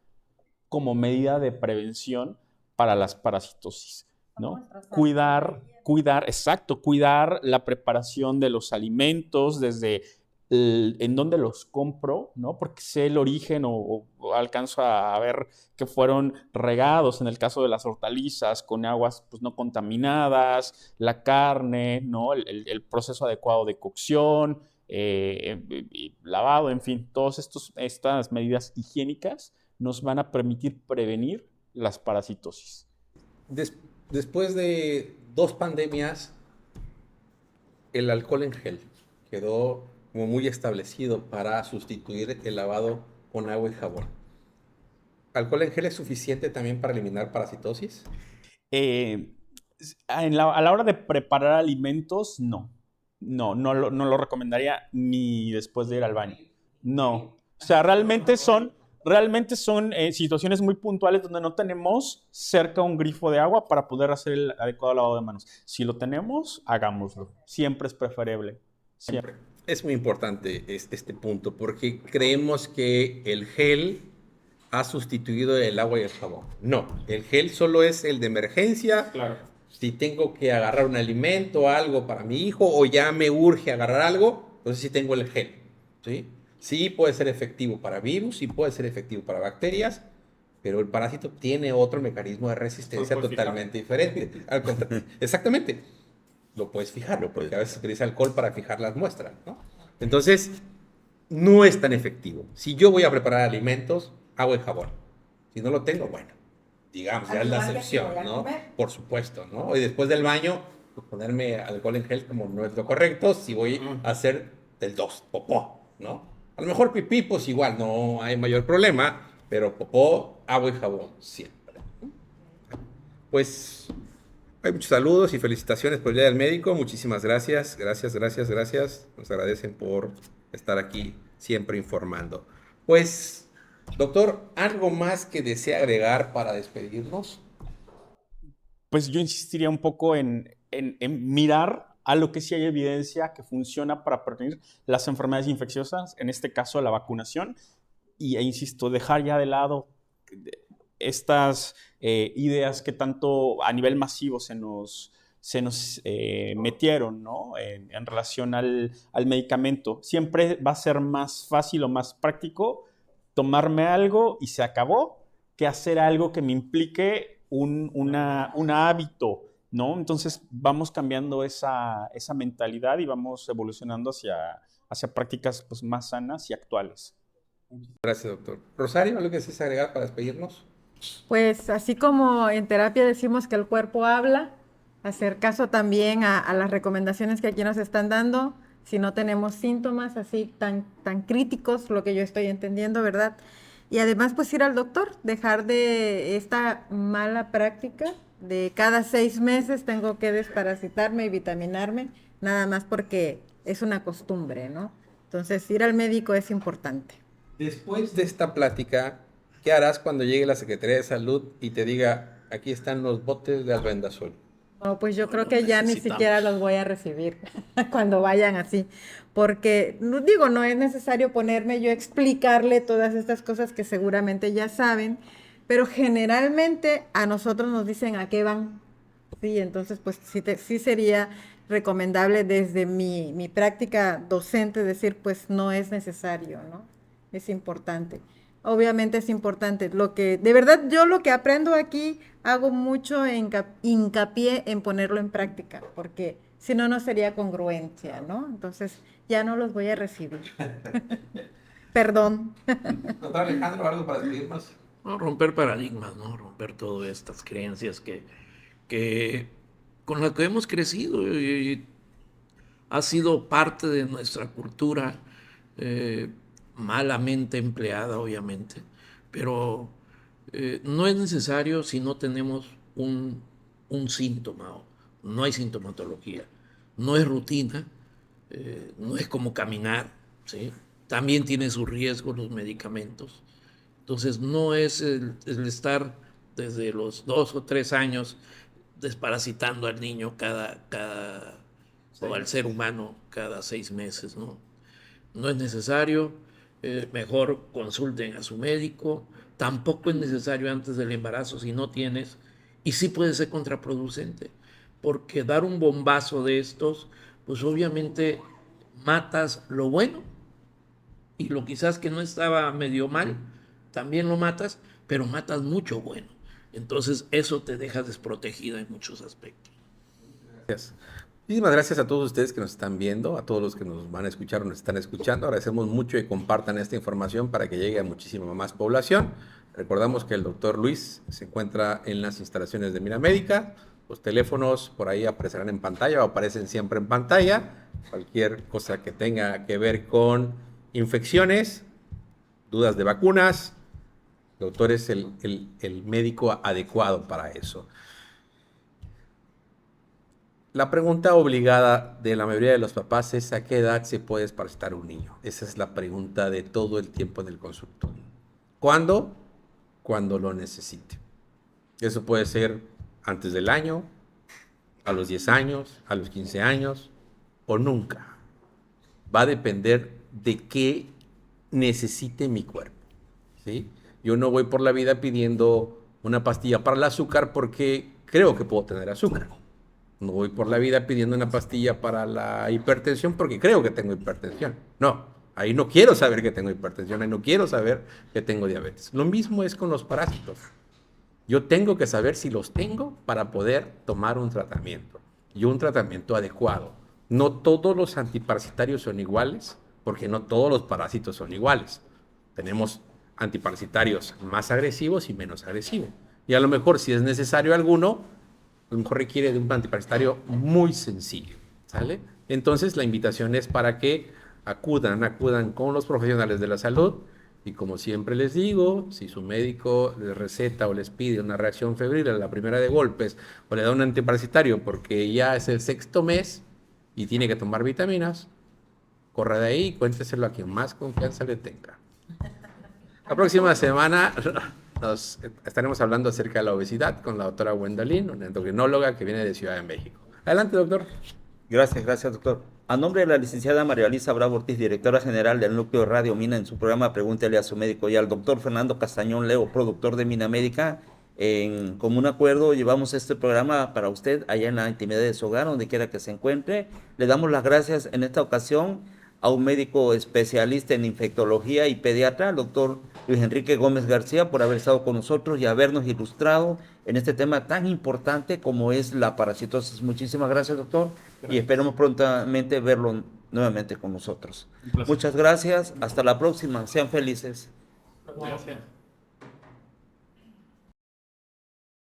como medida de prevención para las parasitosis, ¿no? Cuidar la preparación de los alimentos desde en dónde los compro, ¿no? Porque sé el origen o alcanzo a ver que fueron regados, en el caso de las hortalizas, con aguas pues, no contaminadas, la carne, ¿no? El proceso adecuado de cocción, lavado, en fin, todas estas medidas higiénicas nos van a permitir prevenir las parasitosis. Después de 2 pandemias, el alcohol en gel quedó como muy establecido para sustituir el lavado con agua y jabón. ¿Alcohol en gel es suficiente también para eliminar parasitosis? A la hora de preparar alimentos, no. No lo recomendaría ni después de ir al baño. No. O sea, realmente son situaciones muy puntuales donde no tenemos cerca un grifo de agua para poder hacer el adecuado lavado de manos. Si lo tenemos, hagámoslo. Siempre es preferible. Siempre. Es muy importante este punto porque creemos que el gel ha sustituido el agua y el jabón. No, el gel solo es el de emergencia. Claro. Si tengo que agarrar un alimento o algo para mi hijo o ya me urge agarrar algo, entonces sí tengo el gel. ¿Sí? Sí puede ser efectivo para virus, sí puede ser efectivo para bacterias, pero el parásito tiene otro mecanismo de resistencia totalmente diferente. Exactamente. Lo puedes fijar, porque a veces se utiliza alcohol para fijar las muestras, ¿no? Entonces, no es tan efectivo. Si yo voy a preparar alimentos, agua y jabón. Si no lo tengo, bueno, digamos, ya es la excepción, ¿no? Por supuesto, ¿no? Y después del baño, pues ponerme alcohol en gel como no es lo correcto, si voy a hacer del 2, popó, ¿no? A lo mejor pipí, pues igual, no hay mayor problema, pero popó, agua y jabón, siempre. Pues hay muchos saludos y felicitaciones por el Día del Médico. Muchísimas gracias, gracias. Nos agradecen por estar aquí siempre informando. Pues, doctor, ¿algo más que desea agregar para despedirnos? Pues yo insistiría un poco en mirar a lo que sí hay evidencia que funciona para prevenir las enfermedades infecciosas, en este caso la vacunación, e insisto, dejar ya de lado estas ideas que tanto a nivel masivo se nos metieron, ¿no? en relación al medicamento. Siempre va a ser más fácil o más práctico tomarme algo y se acabó, que hacer algo que me implique un hábito, ¿no? Entonces vamos cambiando esa mentalidad y vamos evolucionando hacia prácticas pues, más sanas y actuales. Gracias, doctor. Rosario, ¿algo que desees agregar para despedirnos? Pues así como en terapia decimos que el cuerpo habla, hacer caso también a las recomendaciones que aquí nos están dando, si no tenemos síntomas así tan críticos, lo que yo estoy entendiendo, ¿verdad? Y además pues ir al doctor, dejar de esta mala práctica de cada 6 meses tengo que desparasitarme y vitaminarme, nada más porque es una costumbre, ¿no? Entonces ir al médico es importante. Después de esta plática, ¿qué harás cuando llegue la Secretaría de Salud y te diga, aquí están los botes de albendazol? No, pues yo creo que ya ni siquiera los voy a recibir cuando vayan así, porque digo, no es necesario ponerme yo a explicarle todas estas cosas que seguramente ya saben, pero generalmente a nosotros nos dicen a qué van, sí, entonces pues sí sería recomendable desde mi práctica docente decir pues no es necesario, ¿no? Es importante. Obviamente es importante. De verdad, yo lo que aprendo aquí hago mucho hincapié en ponerlo en práctica, porque si no, no sería congruencia, ¿no? Entonces, ya no los voy a recibir. Perdón. Doctor Alejandro, ¿algo para despedirnos? No, romper paradigmas, ¿no? Romper todas estas creencias que con las que hemos crecido y ha sido parte de nuestra cultura, malamente empleada, obviamente, pero no es necesario si no tenemos un síntoma, no hay sintomatología, no es rutina, no es como caminar, ¿sí? También tiene sus riesgos los medicamentos. Entonces no es el estar desde los 2 o 3 años desparasitando al niño o al ser humano cada 6 meses, ¿no? No es necesario, mejor consulten a su médico, tampoco es necesario antes del embarazo si no tienes, y sí puede ser contraproducente, porque dar un bombazo de estos, pues obviamente matas lo bueno, y lo quizás que no estaba medio mal, también lo matas, pero matas mucho bueno. Entonces eso te deja desprotegida en muchos aspectos. Gracias. Muchísimas gracias a todos ustedes que nos están viendo, a todos los que nos van a escuchar o nos están escuchando. Agradecemos mucho que compartan esta información para que llegue a muchísima más población. Recordamos que el doctor Luis se encuentra en las instalaciones de Miramédica. Los teléfonos por ahí aparecerán en pantalla o aparecen siempre en pantalla. Cualquier cosa que tenga que ver con infecciones, dudas de vacunas, el doctor es el médico adecuado para eso. La pregunta obligada de la mayoría de los papás es ¿a qué edad se puede desparasitar un niño? Esa es la pregunta de todo el tiempo en el consultorio. ¿Cuándo? Cuando lo necesite. Eso puede ser antes del año, a los 10 años, a los 15 años o nunca. Va a depender de qué necesite mi cuerpo, ¿sí? Yo no voy por la vida pidiendo una pastilla para el azúcar porque creo que puedo tener azúcar. No voy por la vida pidiendo una pastilla para la hipertensión porque creo que tengo hipertensión. No, ahí no quiero saber que tengo hipertensión, ahí no quiero saber que tengo diabetes. Lo mismo es con los parásitos. Yo tengo que saber si los tengo para poder tomar un tratamiento y un tratamiento adecuado. No todos los antiparasitarios son iguales porque no todos los parásitos son iguales. Tenemos antiparasitarios más agresivos y menos agresivos. Y a lo mejor si es necesario alguno, a lo mejor requiere de un antiparasitario muy sencillo, ¿sale? Entonces la invitación es para que acudan con los profesionales de la salud y como siempre les digo, si su médico les receta o les pide una reacción febril a la primera de golpes o le da un antiparasitario porque ya es el 6º mes y tiene que tomar vitaminas, corra de ahí y cuénteselo a quien más confianza le tenga. La próxima semana nos estaremos hablando acerca de la obesidad con la doctora Gwendolyn, una endocrinóloga que viene de Ciudad de México. Adelante, doctor. Gracias, doctor. A nombre de la licenciada María Elisa Bravo Ortiz, directora general del Núcleo Radio Mina, en su programa Pregúntele a su médico, y al doctor Fernando Castañón Leo, productor de Minamédica, en común acuerdo llevamos este programa para usted allá en la intimidad de su hogar, donde quiera que se encuentre. Le damos las gracias en esta ocasión a un médico especialista en infectología y pediatra, el doctor Luis Enrique Gómez García, por haber estado con nosotros y habernos ilustrado en este tema tan importante como es la parasitosis. Muchísimas gracias, doctor, y esperamos prontamente verlo nuevamente con nosotros. Muchas gracias, hasta la próxima, sean felices. Gracias.